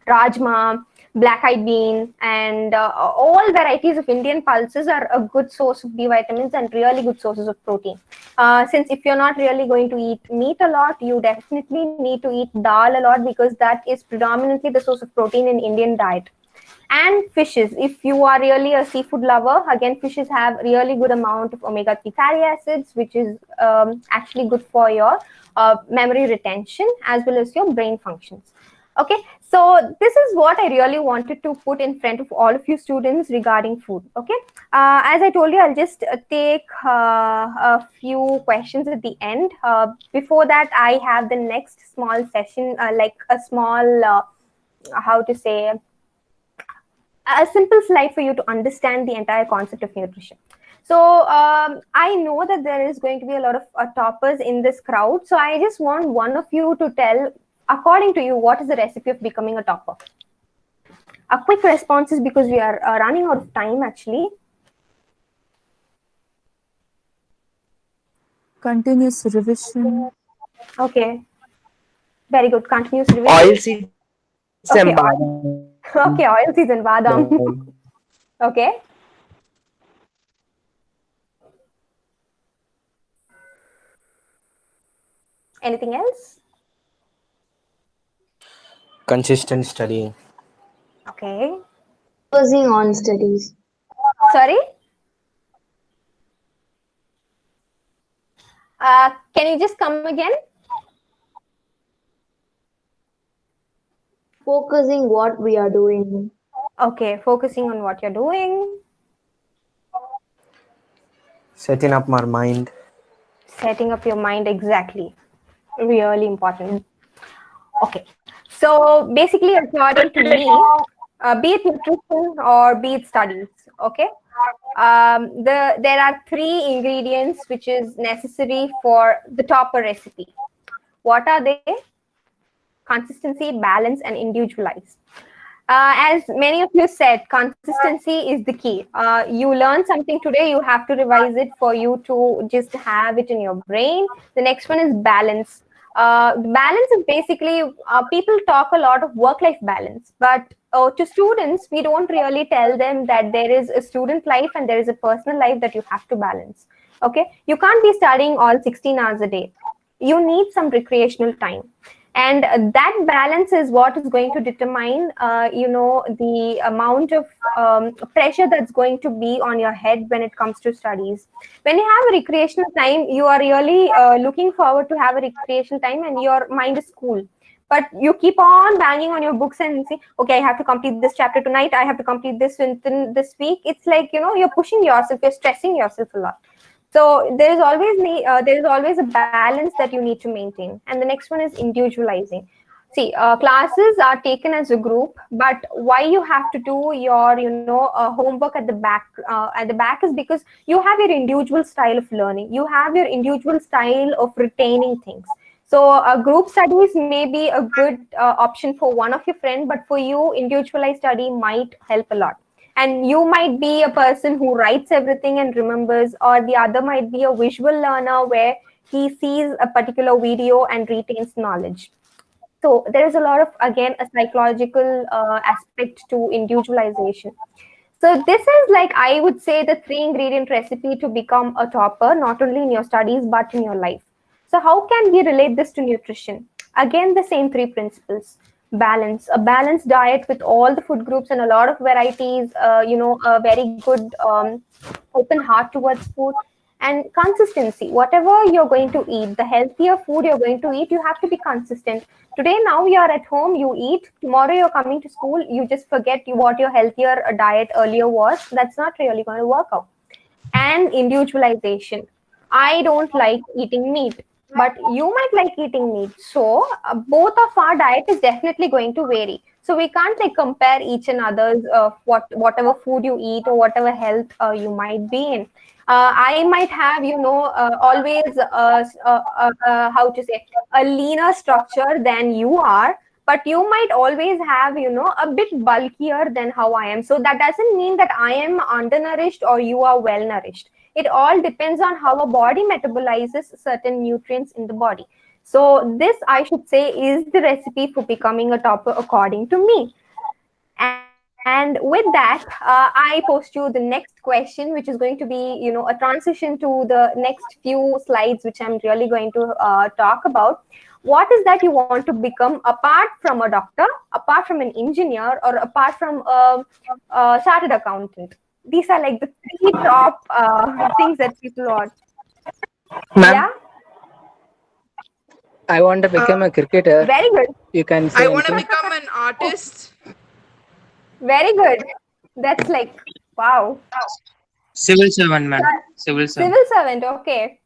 rajma, black-eyed bean, and all varieties of Indian pulses are a good source of B vitamins and really good sources of protein. Since if you're not really going to eat meat a lot, you definitely need to eat dal a lot, because that is predominantly the source of protein in Indian diet. And fishes, if you are really a seafood lover, again, fishes have really good amount of omega-3 fatty acids, which is actually good for your memory retention as well as your brain functions. Okay, so this is what I really wanted to put in front of all of you students regarding food. Okay, as I told you, I'll just take a few questions at the end. Before that, I have the next small session, like a small, how to say, a simple slide for you to understand the entire concept of nutrition. So I know that there is going to be a lot of toppers in this crowd. So I just want one of you to tell, according to you, what is the recipe of becoming a topper? A quick response is because we are running out of time actually. Continuous revision. Okay. Very good. Continuous revision. Oil seeds and badam. Okay, oil seeds and badam. Okay. Anything else? Consistent studying. Okay. Focusing on studies. Sorry? Can you just come again? Focusing what we are doing. Okay, focusing on what you're doing. Setting up my mind. Setting up your mind, exactly. Really important. Okay. So basically, according to me, be it nutrition or be it studies, okay? There are 3 ingredients which is necessary for the topper recipe. What are they? Consistency, balance, and individualize. As many of you said, consistency is the key. You learn something today, you have to revise it for you to just have it in your brain. The next one is balance. Balance is basically, people talk a lot of work-life balance, but to students, we don't really tell them that there is a student life and there is a personal life that you have to balance. Okay, you can't be studying all 16 hours a day. You need some recreational time. And that balance is what is going to determine, the amount of pressure that's going to be on your head when it comes to studies. When you have a recreational time, you are really looking forward to have a recreational time and your mind is cool. But you keep on banging on your books and say, okay, I have to complete this chapter tonight. I have to complete this within this week. It's like, you're pushing yourself, you're stressing yourself a lot. So there is always a balance that you need to maintain. And the next one is individualizing. See, classes are taken as a group, but why you have to do your homework at the back is because you have your individual style of learning. You have your individual style of retaining things. So group studies may be a good option for one of your friends, but for you, individualized study might help a lot. And you might be a person who writes everything and remembers, or the other might be a visual learner where he sees a particular video and retains knowledge. So there is a lot of, again, a psychological aspect to individualization. So this is like, I would say, the 3-ingredient recipe to become a topper, not only in your studies, but in your life. So how can we relate this to nutrition? Again, the same 3 principles. Balance, a balanced diet with all the food groups and a lot of varieties, a very good open heart towards food, and consistency. Whatever you're going to eat, the healthier food you're going to eat, you have to be consistent. Today, now you're at home, you eat. Tomorrow you're coming to school, you just forget what your healthier diet earlier was. That's not really going to work out. And individualization. I don't like eating meat, but you might like eating meat. So both of our diet is definitely going to vary. So we can't like compare each and other's whatever food you eat or whatever health you might be in. I might have, always how to say, a leaner structure than you are, but you might always have, a bit bulkier than how I am. So that doesn't mean that I am undernourished or you are well nourished. It all depends on how a body metabolizes certain nutrients in the body. So this, I should say, is the recipe for becoming a topper according to me. And with that, I post you the next question, which is going to be, a transition to the next few slides, which I'm really going to talk about. What is that you want to become apart from a doctor, apart from an engineer, or apart from a chartered accountant? These are like the 3 top things that people want. Yeah? I want to become a cricketer. Very good. You can say I want to anything. become an artist. Very good. That's like, wow. Civil servant, ma'am. Civil servant. Civil servant, okay.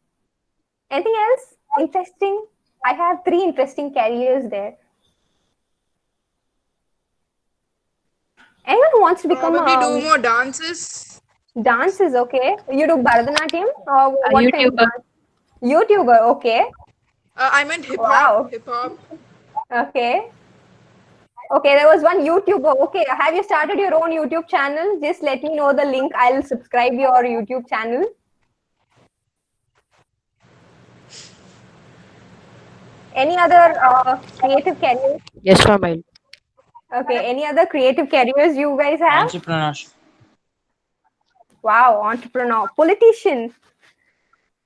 Anything else interesting? I have 3 interesting careers there. Anyone who wants to become Probably do more dances. Dances, okay. You do Bharatanatyam or what YouTuber. kind of dance? YouTuber, okay. I meant hip hop. Wow. Hip hop. Okay. Okay, there was one YouTuber. Okay, have you started your own YouTube channel? Just let me know the link. I'll subscribe your YouTube channel. Any other creative careers? Yes, ma'am. Okay, any other creative careers you guys have? Entrepreneurship. Wow, entrepreneur, politician,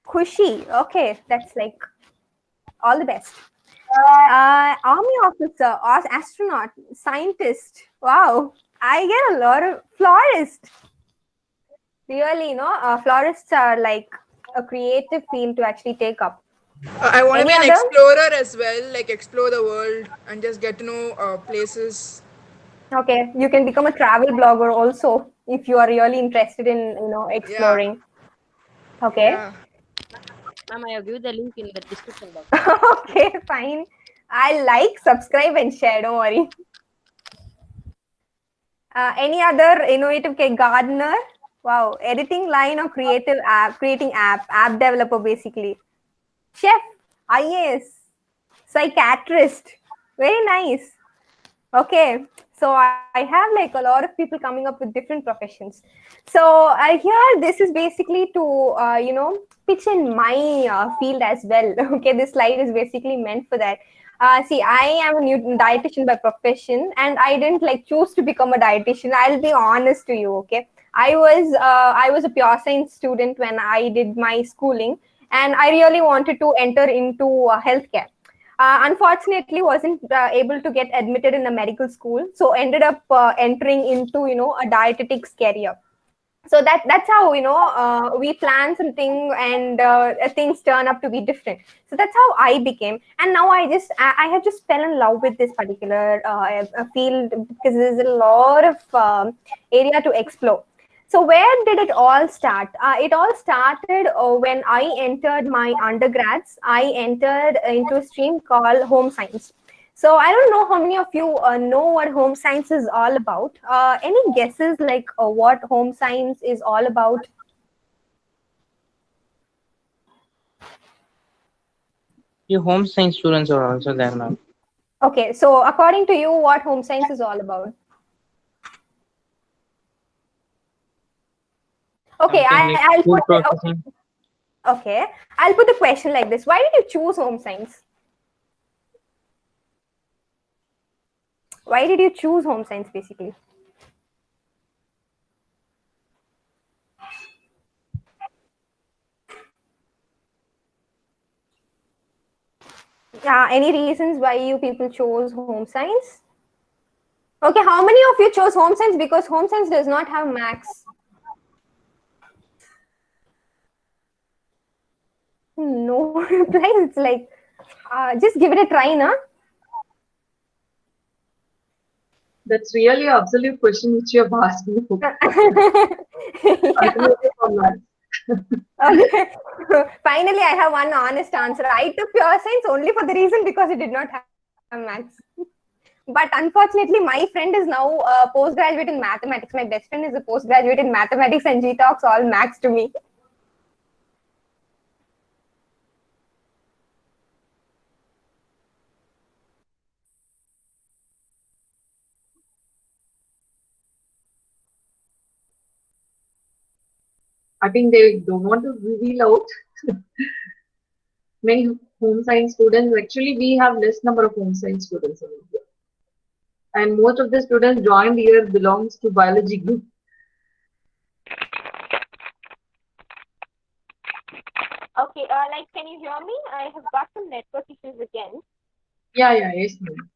Khushi. Okay, that's like all the best. Army officer, astronaut, scientist. Wow, I get a lot of florist. Really, florists are like a creative field to actually take up. I want to be Any an other? explorer as well, like explore the world and just get to know places. Okay, you can become a travel blogger also if you are really interested in exploring. Okay. Yeah. Ma'am, I have given the link in the description box. Okay, fine. I like, subscribe, and share. Don't worry. Any other innovative gardener? Wow, editing line or creative app, creating app developer basically. Chef, IAS, psychiatrist. Very nice. Okay, so I have like a lot of people coming up with different professions. So here, this is basically to pitch in my field as well. Okay, this slide is basically meant for that. See, I am a new dietitian by profession, and I didn't like choose to become a dietitian. I'll be honest to you. Okay, I was a pure science student when I did my schooling, and I really wanted to enter into healthcare. Unfortunately, wasn't able to get admitted in a medical school, so ended up entering into a dietetics career. So that's how we plan something, and things turn up to be different. So that's how I became, and now I have just fell in love with this particular field, because there's a lot of area to explore. So where did it all start? It all started when I entered my undergrads. I entered into a stream called home science. So I don't know how many of you know what home science is all about. Any guesses like what home science is all about? You home science students are also there, ma'am. Okay, so according to you, what home science is all about? Okay, I'll put okay, I'll put the question like this. Why did you choose home science? Why did you choose home science basically? Any reasons why you people chose home science? Okay, how many of you chose home science because home science does not have maths? No replies. It's like, just give it a try, na? That's really an absolute question which you have asked me. Okay. Finally, I have one honest answer. I took pure science only for the reason because it did not have maths. But unfortunately, my friend is now a postgraduate in mathematics. My best friend is a postgraduate in mathematics, and she talks all maths to me. I think they don't want to reveal out. Many home science students, actually we have less number of home science students in India. And most of the students joined here belongs to biology group. Okay, like, can you hear me? I have got some network issues again. Yeah, yes, ma'am.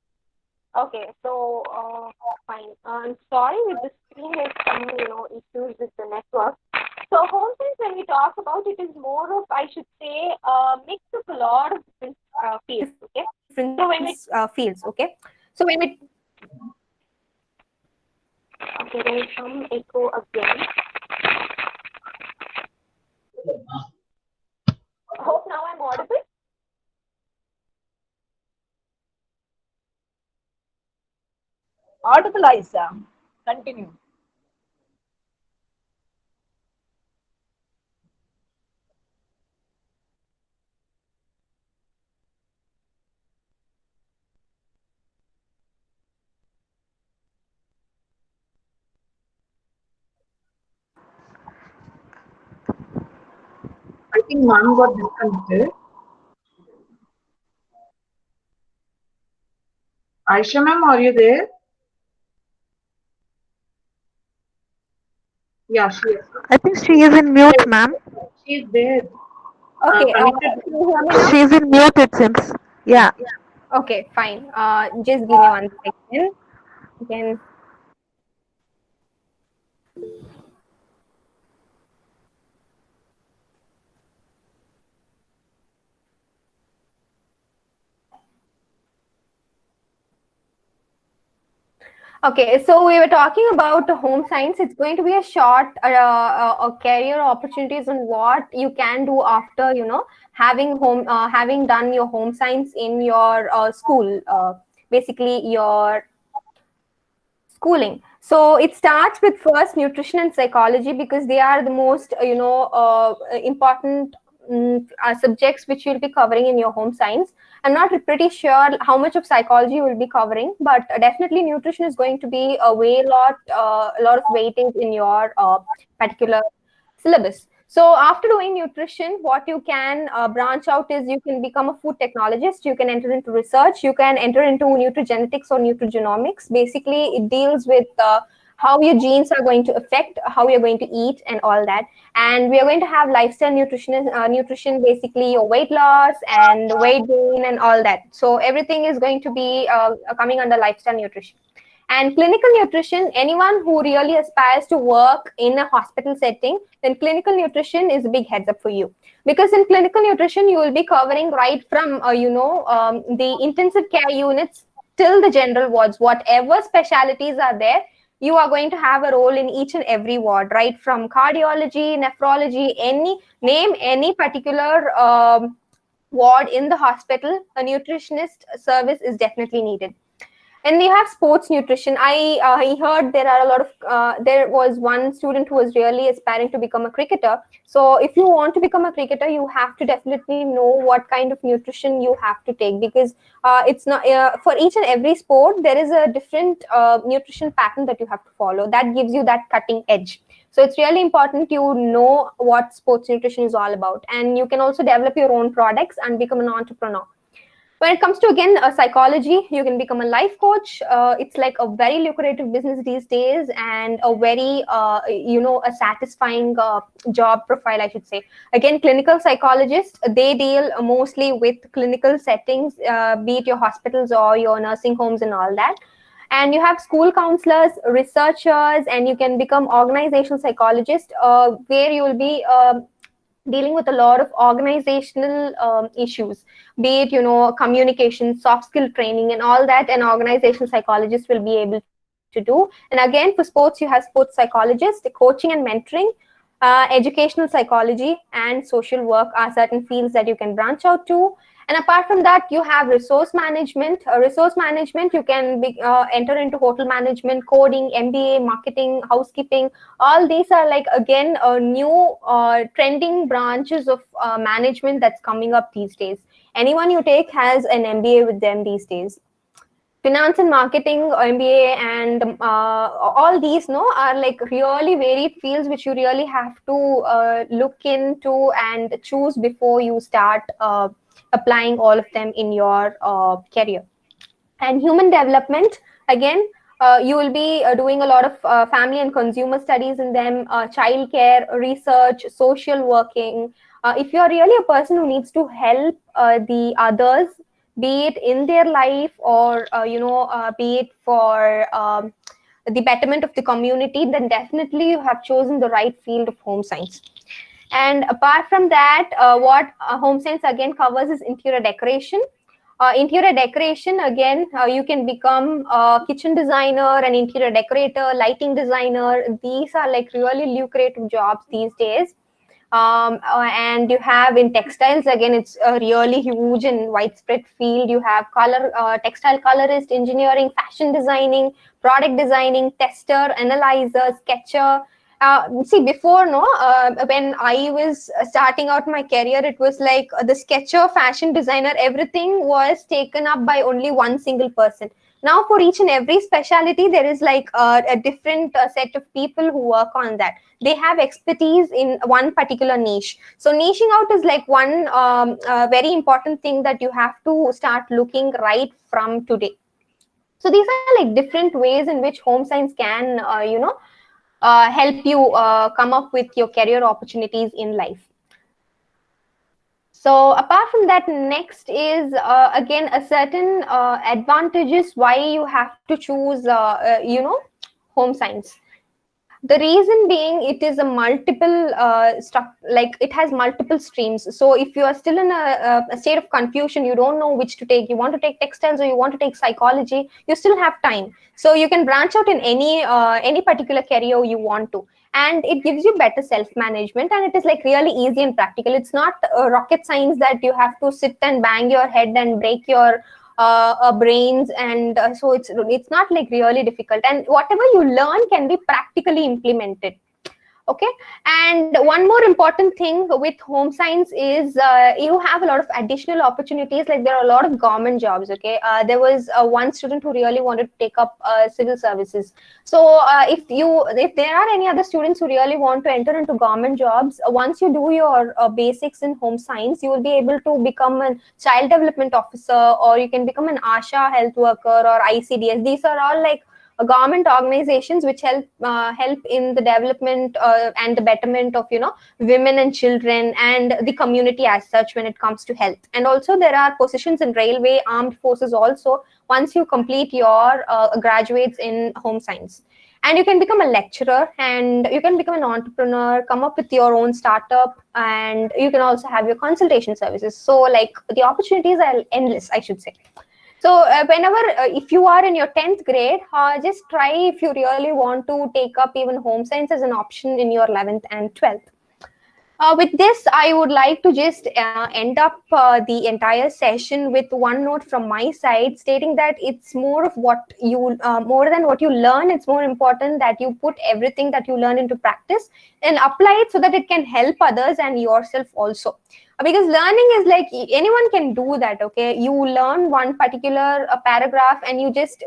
Okay, so fine. I'm sorry with the screen, there's some issues with the network. So home science, when we talk about it, is more of, I should say, a mix of a lot of different fields. Okay, different fields. Okay, so when we there is some echo again. Hope now I'm audible. Audible, Isa. Continue. I think ma'am got disconnected. Aisha ma'am, are you there? Yeah, she is. I think she is in mute, ma'am. She is there. Okay, can you hear me now? She is in mute, it seems. Yeah. Okay, fine. Just give me 1 second. Again. Okay, so we were talking about home science. It's going to be a short career opportunities on what you can do after, having done your home science in your school, basically your schooling. So it starts with first nutrition and psychology, because they are the most important subjects which you'll be covering in your home science. I'm not pretty sure how much of psychology you will be covering, but definitely nutrition is going to be a lot of weightage in your particular syllabus. So after doing nutrition, what you can branch out is you can become a food technologist, you can enter into research, you can enter into nutrigenetics or nutrigenomics. Basically, it deals with how your genes are going to affect how you're going to eat and all that. And we are going to have lifestyle nutrition, basically your weight loss and weight gain and all that. So everything is going to be coming under lifestyle nutrition. And clinical nutrition, anyone who really aspires to work in a hospital setting, then clinical nutrition is a big heads up for you. Because in clinical nutrition, you will be covering right from, the intensive care units till the general wards. Whatever specialties are there, you are going to have a role in each and every ward, right from cardiology, nephrology, any particular ward in the hospital, a nutritionist service is definitely needed. And you have sports nutrition. I heard there are a lot of, there was one student who was really aspiring to become a cricketer. So if you want to become a cricketer, you have to definitely know what kind of nutrition you have to take, because it's not, for each and every sport, there is a different nutrition pattern that you have to follow. That gives you that cutting edge. So it's really important you know what sports nutrition is all about. And you can also develop your own products and become an entrepreneur. When it comes to, again, psychology, you can become a life coach. It's like a very lucrative business these days, and a very, a satisfying job profile, I should say. Again, clinical psychologists, they deal mostly with clinical settings, be it your hospitals or your nursing homes and all that. And you have school counselors, researchers, and you can become organizational psychologist, where you will be dealing with a lot of organizational issues, be it, communication, soft skill training and all that, an organizational psychologist will be able to do. And again, for sports, you have sports psychologists, coaching and mentoring, educational psychology and social work are certain fields that you can branch out to. And apart from that, you have resource management. You can enter into hotel management, coding, MBA, marketing, housekeeping. All these are like, again, new trending branches of management that's coming up these days. Anyone you take has an MBA with them these days. Finance and marketing, MBA, and all these are like really varied fields which you really have to look into and choose before you start applying all of them in your career. And human development, again, you will be doing a lot of family and consumer studies in them, child care, research, social working. If you're really a person who needs to help the others, be it in their life or, be it for the betterment of the community, then definitely you have chosen the right field of home science. And apart from that, what home science again covers is interior decoration. Interior decoration, again, you can become a kitchen designer, an interior decorator, lighting designer. These are like really lucrative jobs these days. And you have in textiles, again, it's a really huge and widespread field. You have textile colorist, engineering, fashion designing, product designing, tester, analyzer, sketcher. See, before, when I was starting out my career, it was like the sketcher, fashion designer, everything was taken up by only one single person. Now, for each and every specialty, there is like a different set of people who work on that. They have expertise in one particular niche. So niching out is like one very important thing that you have to start looking right from today. So these are like different ways in which home science can, help you come up with your career opportunities in life. So apart from that, next is again a certain advantages why you have to choose home science. The reason being, it is a multiple like it has multiple streams. So if you are still in a state of confusion, you don't know which to take, you want to take textiles or you want to take psychology, you still have time. So you can branch out in any particular career you want to. and it gives you better self-management, and it is like really easy and practical. It's not rocket science that you have to sit and bang your head and break your brains, and so it's not like really difficult, and whatever you learn can be practically implemented. Okay, and one more important thing with home science is you have a lot of additional opportunities. Like there are a lot of government jobs. Okay, there was one student who really wanted to take up civil services. So if there are any other students who really want to enter into government jobs, once you do your basics in home science, you will be able to become a child development officer, or you can become an ASHA health worker or ICDS. These are all like government organizations which help in the development and the betterment of women and children and the community as such when it comes to health. And also there are positions in railway, armed forces also, once you complete your graduates in home science. And you can become a lecturer, and you can become an entrepreneur, come up with your own startup, and you can also have your consultation services. So like the opportunities are endless, I should say. So whenever, if you are in your 10th grade, just try if you really want to take up even home science as an option in your 11th and 12th. With this, I would like to just end up the entire session with one note from my side, stating that it's more of what you, more than what you learn, it's more important that you put everything that you learn into practice and apply it so that it can help others and yourself also. Because learning is like anyone can do that. Okay, you learn one particular paragraph and you just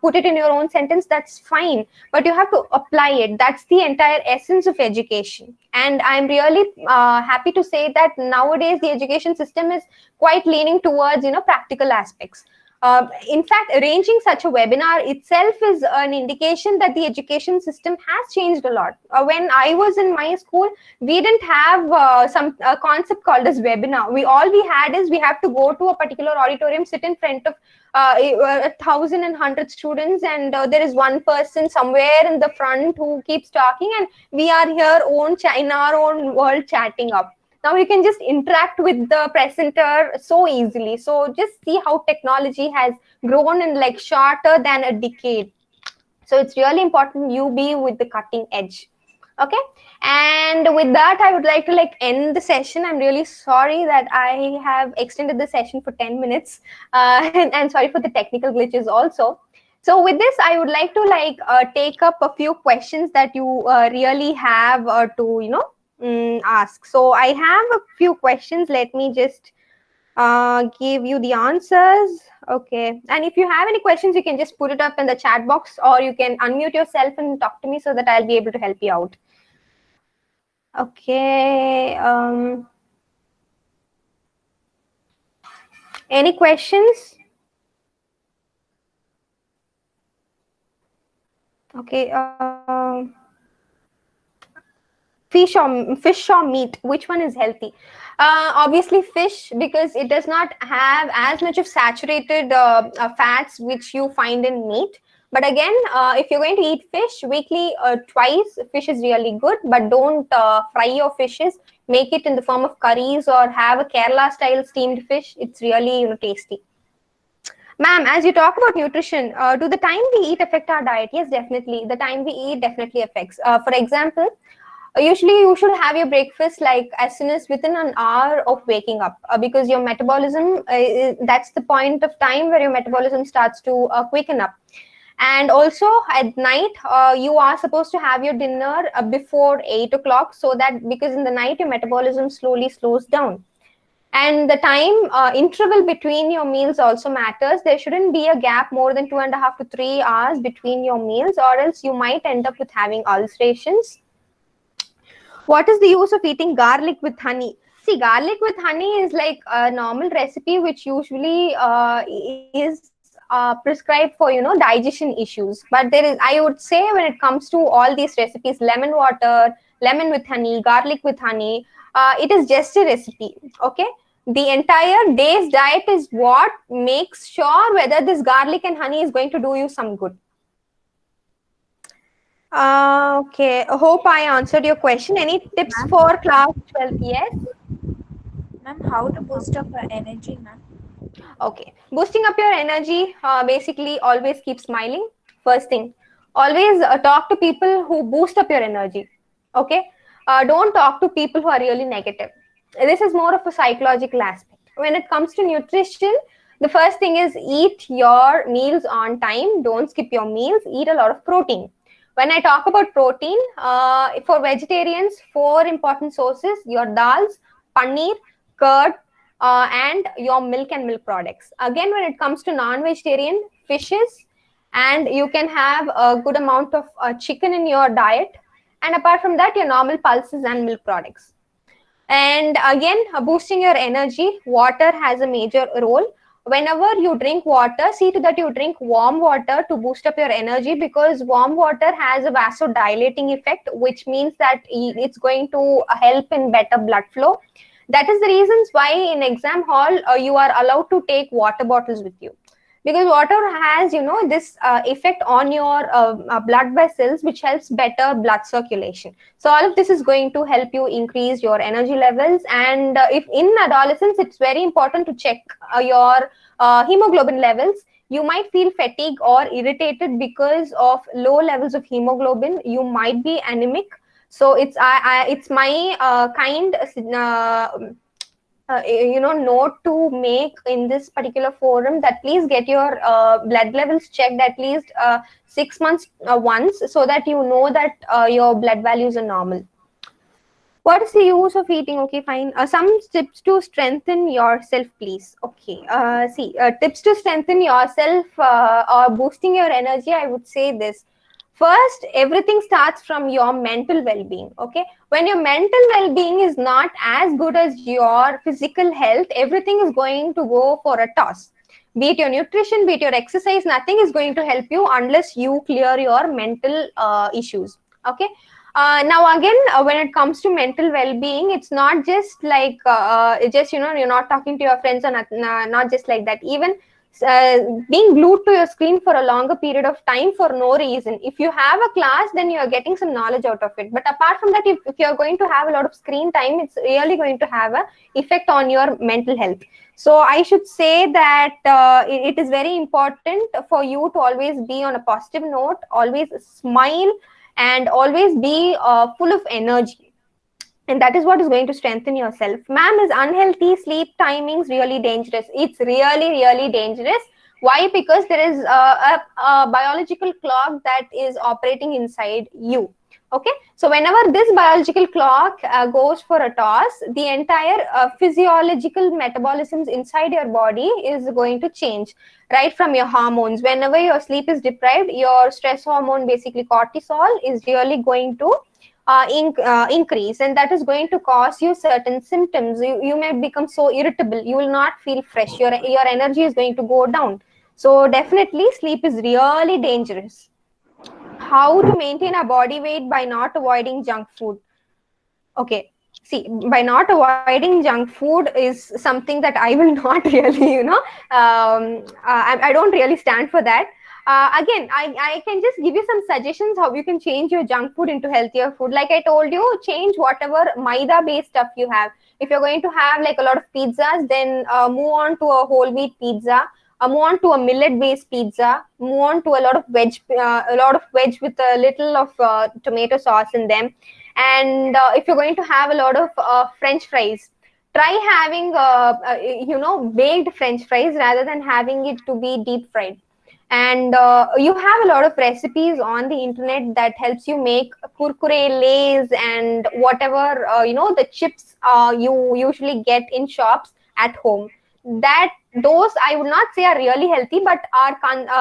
put it in your own sentence, that's fine, but you have to apply it. That's the entire essence of education. And I'm really happy to say that nowadays the education system is quite leaning towards practical aspects. In fact, arranging such a webinar itself is an indication that the education system has changed a lot. When I was in my school, we didn't have some concept called as webinar. All we had is we have to go to a particular auditorium, sit in front of 1,000 and 100 students, and there is one person somewhere in the front who keeps talking, and we are here in our own world chatting up. Now you can just interact with the presenter so easily. So just see how technology has grown in like shorter than a decade. So it's really important you be with the cutting edge. Okay, and with that, I would like to end the session. I'm really sorry that I have extended the session for 10 minutes, and sorry for the technical glitches also. So with this, I would like to take up a few questions that you really have to ask. So I have a few questions. Let me just give you the answers. Okay, and if you have any questions, you can just put it up in the chat box, or you can unmute yourself and talk to me so that I'll be able to help you out. Okay, any questions? Okay, fish or meat, which one is healthy? Obviously fish, because it does not have as much of saturated fats which you find in meat. But again, if you're going to eat fish weekly twice, fish is really good, but don't fry your fishes. Make it in the form of curries or have a Kerala style steamed fish. It's really tasty. Ma'am, as you talk about nutrition, do the time we eat affect our diet? Yes, definitely. The time we eat definitely affects. For example, usually you should have your breakfast as soon as within an hour of waking up, because your metabolism, that's the point of time where your metabolism starts to quicken up. And also at night, you are supposed to have your dinner before 8 o'clock, so that because in the night your metabolism slowly slows down. And the time interval between your meals also matters. There shouldn't be a gap more than 2.5 to 3 hours between your meals, or else you might end up with having ulcerations. What is the use of eating garlic with honey? See, garlic with honey is like a normal recipe which usually is prescribed for digestion issues. But there is, I would say, when it comes to all these recipes, lemon water, lemon with honey, garlic with honey, it is just a recipe. Okay, the entire day's diet is what makes sure whether this garlic and honey is going to do you some good. Okay, I hope I answered your question. Any tips for class 12? Yes. Ma'am, how to boost up our energy, ma'am? Okay, boosting up your energy, basically always keep smiling. First thing, Always talk to people who boost up your energy. Okay, don't talk to people who are really negative. This is more of a psychological aspect. When it comes to nutrition, the first thing is eat your meals on time. Don't skip your meals. Eat a lot of protein. When I talk about protein, for vegetarians, 4 important sources: your dals, paneer, curd, and your milk and milk products. Again, when it comes to non-vegetarian, fishes, and you can have a good amount of chicken in your diet. And apart from that, your normal pulses and milk products. And again, boosting your energy, water has a major role. Whenever you drink water, see to that you drink warm water to boost up your energy, because warm water has a vasodilating effect, which means that it's going to help in better blood flow. That is the reasons why in exam hall you are allowed to take water bottles with you, because water has, you know, this effect on your blood vessels, which helps better blood circulation. So all of this is going to help you increase your energy levels. And if in adolescence, it's very important to check your hemoglobin levels. You might feel fatigue or irritated because of low levels of hemoglobin. You might be anemic. So it's my note to make in this particular forum, that please get your blood levels checked at least 6 months once, so that you know that your blood values are normal. What is the use of eating? Okay, fine. Some tips to strengthen yourself, please. Okay, tips to strengthen yourself or boosting your energy, I would say this. First, everything starts from your mental well-being. Okay, when your mental well-being is not as good as your physical health, everything is going to go for a toss. Be it your nutrition, be it your exercise, nothing is going to help you unless you clear your mental issues. Okay. Now again, when it comes to mental well-being, it's not just like you're not talking to your friends, or not just like that. Even being glued to your screen for a longer period of time for no reason. If you have a class, then you're getting some knowledge out of it. But apart from that, if you're going to have a lot of screen time, it's really going to have an effect on your mental health. So I should say that it is very important for you to always be on a positive note, always smile, and always be full of energy. And that is what is going to strengthen yourself. Ma'am, is unhealthy sleep timings really dangerous? It's really, really dangerous. Why? Because there is a biological clock that is operating inside you. Okay, so whenever this biological clock goes for a toss, the entire physiological metabolisms inside your body is going to change, right from your hormones. Whenever your sleep is deprived, your stress hormone, basically cortisol, is really going to increase, and that is going to cause you certain symptoms. You may become so irritable, you will not feel fresh, your energy is going to go down. So definitely sleep is really dangerous. How to maintain a body weight by not avoiding junk food? Okay, see, by not avoiding junk food is something that I will not really, I don't really stand for that. Again, I can just give you some suggestions how you can change your junk food into healthier food. Like I told you, change whatever maida based stuff you have. If you're going to have like a lot of pizzas, then move on to a whole wheat pizza. Move on to a millet based pizza. Move on to a lot of veg with a little of tomato sauce in them. And if you're going to have a lot of French fries, try having baked French fries rather than having it to be deep fried. And you have a lot of recipes on the internet that helps you make kurkure, lays, and whatever the chips you usually get in shops at home. Those I would not say are really healthy, but are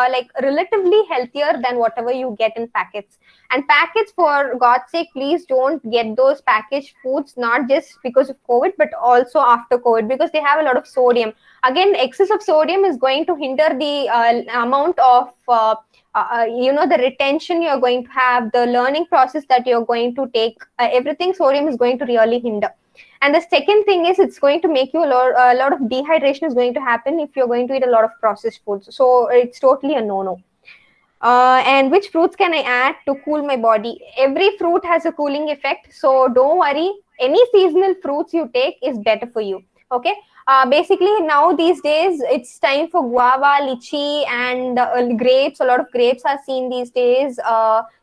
like relatively healthier than whatever you get in packets. And packets, for God's sake, please don't get those packaged foods, not just because of COVID, but also after COVID, because they have a lot of sodium. Again, excess of sodium is going to hinder the amount of the retention you're going to have, the learning process that you're going to take. Everything sodium is going to really hinder. And the second thing is, it's going to make you a lot of dehydration is going to happen if you're going to eat a lot of processed foods. So it's totally a no-no. And which fruits can I add to cool my body? Every fruit has a cooling effect. So don't worry. Any seasonal fruits you take is better for you. Okay. Basically, now these days it's time for guava, lychee, and grapes. A lot of grapes are seen these days.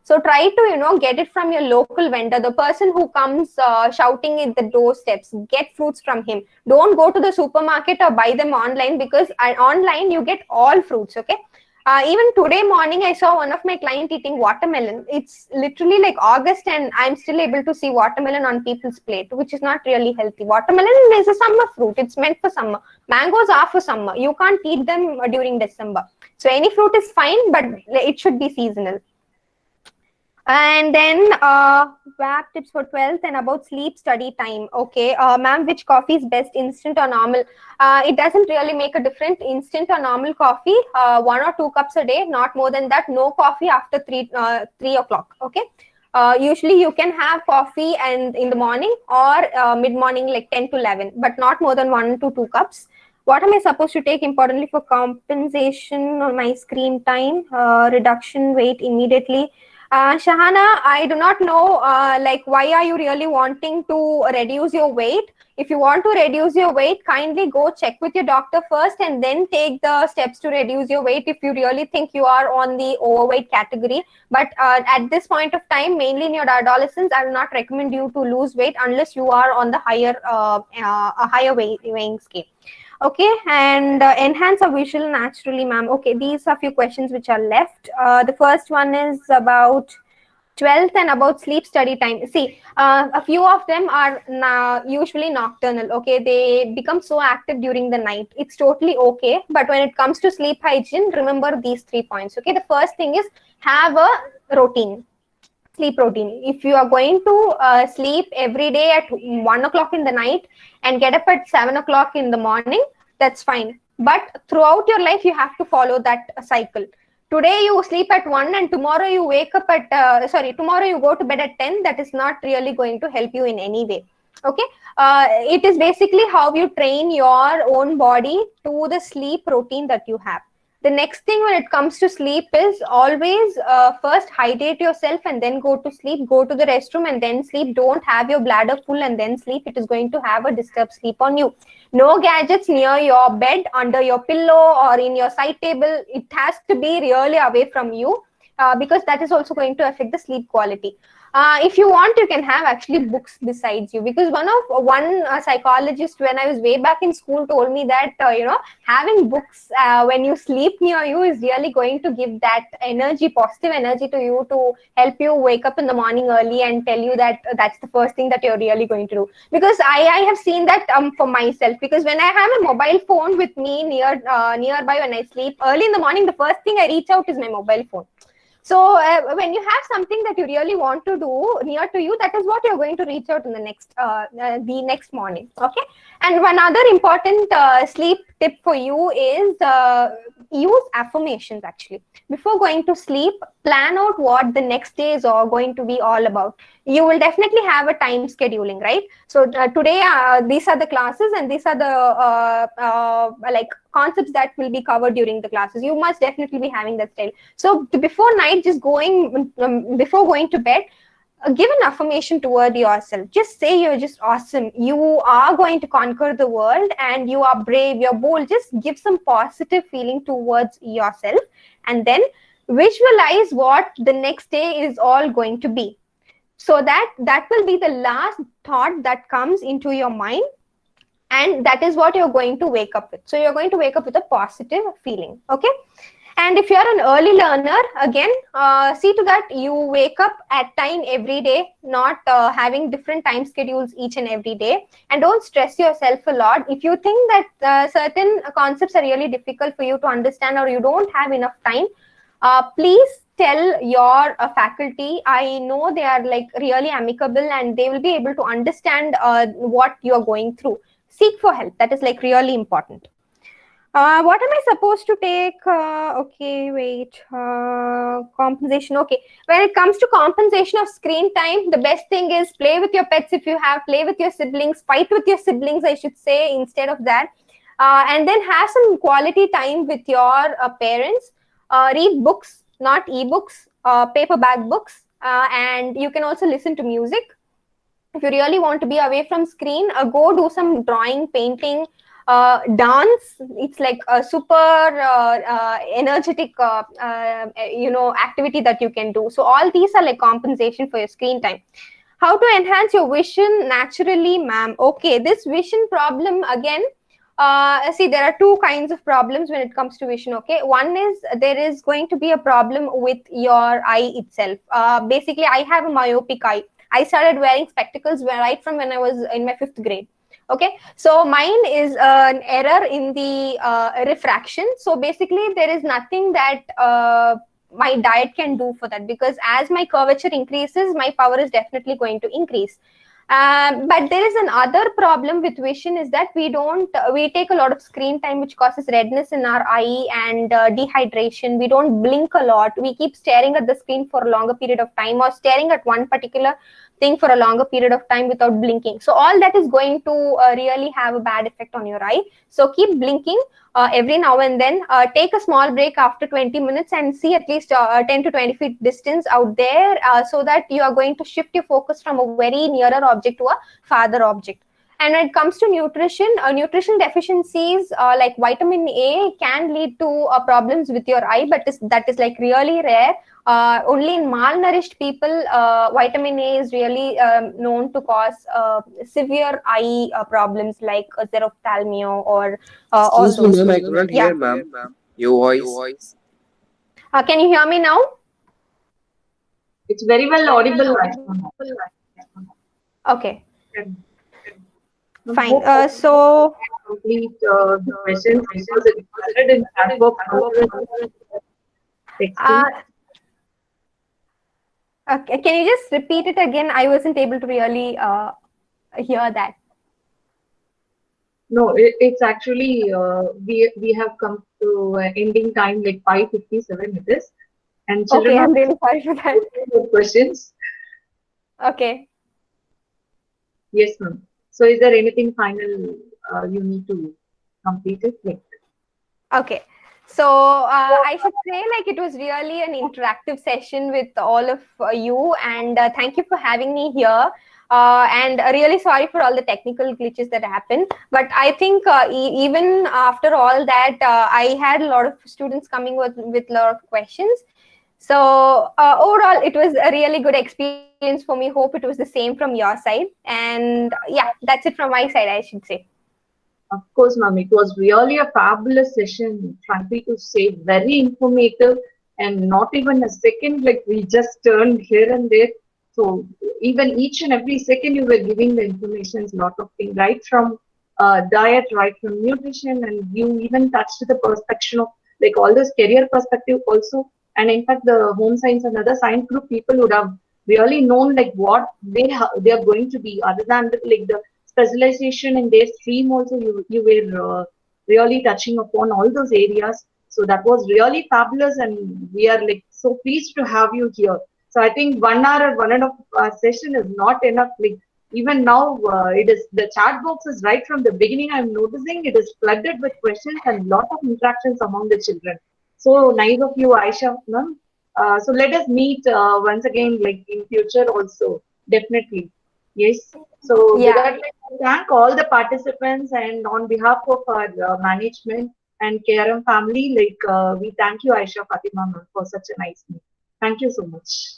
So try to get it from your local vendor, the person who comes shouting at the doorsteps. Get fruits from him. Don't go to the supermarket or buy them online, because online you get all fruits. Okay. Even today morning, I saw one of my clients eating watermelon. It's literally like August, and I'm still able to see watermelon on people's plate, which is not really healthy. Watermelon is a summer fruit. It's meant for summer. Mangoes are for summer. You can't eat them during December. So any fruit is fine, but it should be seasonal. And then WAP tips for 12th and about sleep study time. Okay, ma'am, which coffee is best, instant or normal? It doesn't really make a difference, instant or normal coffee, 1 or 2 cups a day, not more than that. No coffee after 3 o'clock. Okay. Usually you can have coffee and in the morning or mid-morning, like 10 to 11, but not more than 1 to 2 cups. What am I supposed to take importantly for compensation on my screen time, reduction weight immediately? Shahana, I do not know, like, why are you really wanting to reduce your weight? If you want to reduce your weight, kindly go check with your doctor first and then take the steps to reduce your weight if you really think you are on the overweight category. But at this point of time, mainly in your adolescence, I will not recommend you to lose weight unless you are on the higher weighing scale. Okay, and enhance our visual naturally, ma'am. Okay, these are few questions which are left. The first one is about 12th and about sleep study time. See, a few of them are usually nocturnal. Okay, they become so active during the night. It's totally okay. But when it comes to sleep hygiene, remember these 3 points. Okay, the first thing is have a routine. Sleep routine. If you are going to sleep every day at 1 o'clock in the night and get up at 7 o'clock in the morning, that's fine. But throughout your life, you have to follow that cycle. Today you sleep at 1 and tomorrow you wake up at, tomorrow you go to bed at 10. That is not really going to help you in any way. Okay. It is basically how you train your own body to the sleep routine that you have. The next thing when it comes to sleep is always first hydrate yourself and then go to sleep. Go to the restroom and then sleep. Don't have your bladder full and then sleep. It is going to have a disturbed sleep on you. No gadgets near your bed, under your pillow or in your side table. It has to be really away from you because that is also going to affect the sleep quality. If you want, you can have actually books besides you, because one psychologist when I was way back in school told me that having books when you sleep near you is really going to give that energy, positive energy to you, to help you wake up in the morning early and tell you that that's the first thing that you're really going to do. Because I have seen that for myself, because when I have a mobile phone with me nearby when I sleep early in the morning, the first thing I reach out is my mobile phone. So when you have something that you really want to do near to you, that is what you're going to reach out in the next morning. Okay. And one other important sleep tip for you is use affirmations. Actually, before going to sleep, plan out what the next day is going to be all about. You will definitely have a time scheduling, right? So today these are the classes and these are the like concepts that will be covered during the classes. You must definitely be having that style. So before night, just before going to bed, give an affirmation toward yourself. Just say you're just awesome. You are going to conquer the world and you are brave, you're bold. Just give some positive feeling towards yourself and then visualize what the next day is all going to be. So that will be the last thought that comes into your mind. And that is what you're going to wake up with. So you're going to wake up with a positive feeling. Okay. And if you're an early learner, again, see to that you wake up at time every day, not having different time schedules each and every day. And don't stress yourself a lot. If you think that certain concepts are really difficult for you to understand or you don't have enough time, please tell your faculty. I know they are like really amicable and they will be able to understand what you are going through. Seek for help. That is like really important. What am I supposed to take? Okay, wait. Compensation. Okay. When it comes to compensation of screen time, the best thing is play with your pets if you have, play with your siblings, fight with your siblings, I should say, instead of that. And then have some quality time with your parents. Read books, not ebooks, paperback books. And you can also listen to music. If you really want to be away from screen, go do some drawing, painting, dance. It's like a super energetic activity that you can do. So all these are like compensation for your screen time. How to enhance your vision naturally, ma'am? Okay, this vision problem again. See, there are two kinds of problems when it comes to vision. Okay, one is there is going to be a problem with your eye itself. Basically, I have a myopic eye. I started wearing spectacles right from when I was in my 5th grade. Okay, so mine is an error in the refraction. So basically, there is nothing that my diet can do for that, because as my curvature increases, my power is definitely going to increase. But there is another problem with vision, is that we take a lot of screen time, which causes redness in our eye and dehydration. We don't blink a lot. We keep staring at the screen for a longer period of time, or staring at one particular thing for a longer period of time without blinking. So all that is going to really have a bad effect on your eye. So keep blinking every now and then. Take a small break after 20 minutes and see at least 10 to 20 feet distance out there, so that you are going to shift your focus from a very nearer object to a farther object. And when it comes to nutrition, nutritional deficiencies like vitamin A can lead to problems with your eye, but that is like really rare. Only in malnourished people, vitamin A is really known to cause severe eye problems like xerophthalmia or all Excuse me, those. ma'am, I couldn't hear, ma'am. Your voice. Can you hear me now? It's very well audible. Okay. Fine. So complete the questions because it started in chat box. Okay, can you just repeat it again? I wasn't able to really hear that. No, it's actually we have come to ending time, like 5:57 it is, and children Okay, I'm are really sorry for that. questions. Okay. Yes, ma'am. So, is there anything final you need to complete it? Like, okay. So I should say, like, it was really an interactive session with all of you, and thank you for having me here. And really sorry for all the technical glitches that happened. But I think even after all that, I had a lot of students coming with a lot of questions. So overall, it was a really good experience for me. Hope it was the same from your side. And yeah, that's it from my side, I should say. of course, ma'am, it was really a fabulous session, frankly to say, very informative, and not even a second, like we just turned here and there. So even each and every second you were giving the information, a lot of things, right from diet, right from nutrition, and you even touched the perspective of like all this career perspective also. And in fact, the home science and other science group people would have really known like what they are going to be, other than like the specialization in their stream also. You were really touching upon all those areas. So that was really fabulous, and we are like so pleased to have you here. So I think 1 hour or 1.5 session is not enough. Like even now, it is the chat box is right from the beginning. I'm noticing it is flooded with questions and lot of interactions among the children. So nice of you, Aisha, ma'am. So let us meet once again, like in future also, definitely. Yes. So Yeah. with that, I thank all the participants, and on behalf of our management and KRM family, like we thank you, Aisha Fatima, ma'am, for such a nice meeting. Thank you so much.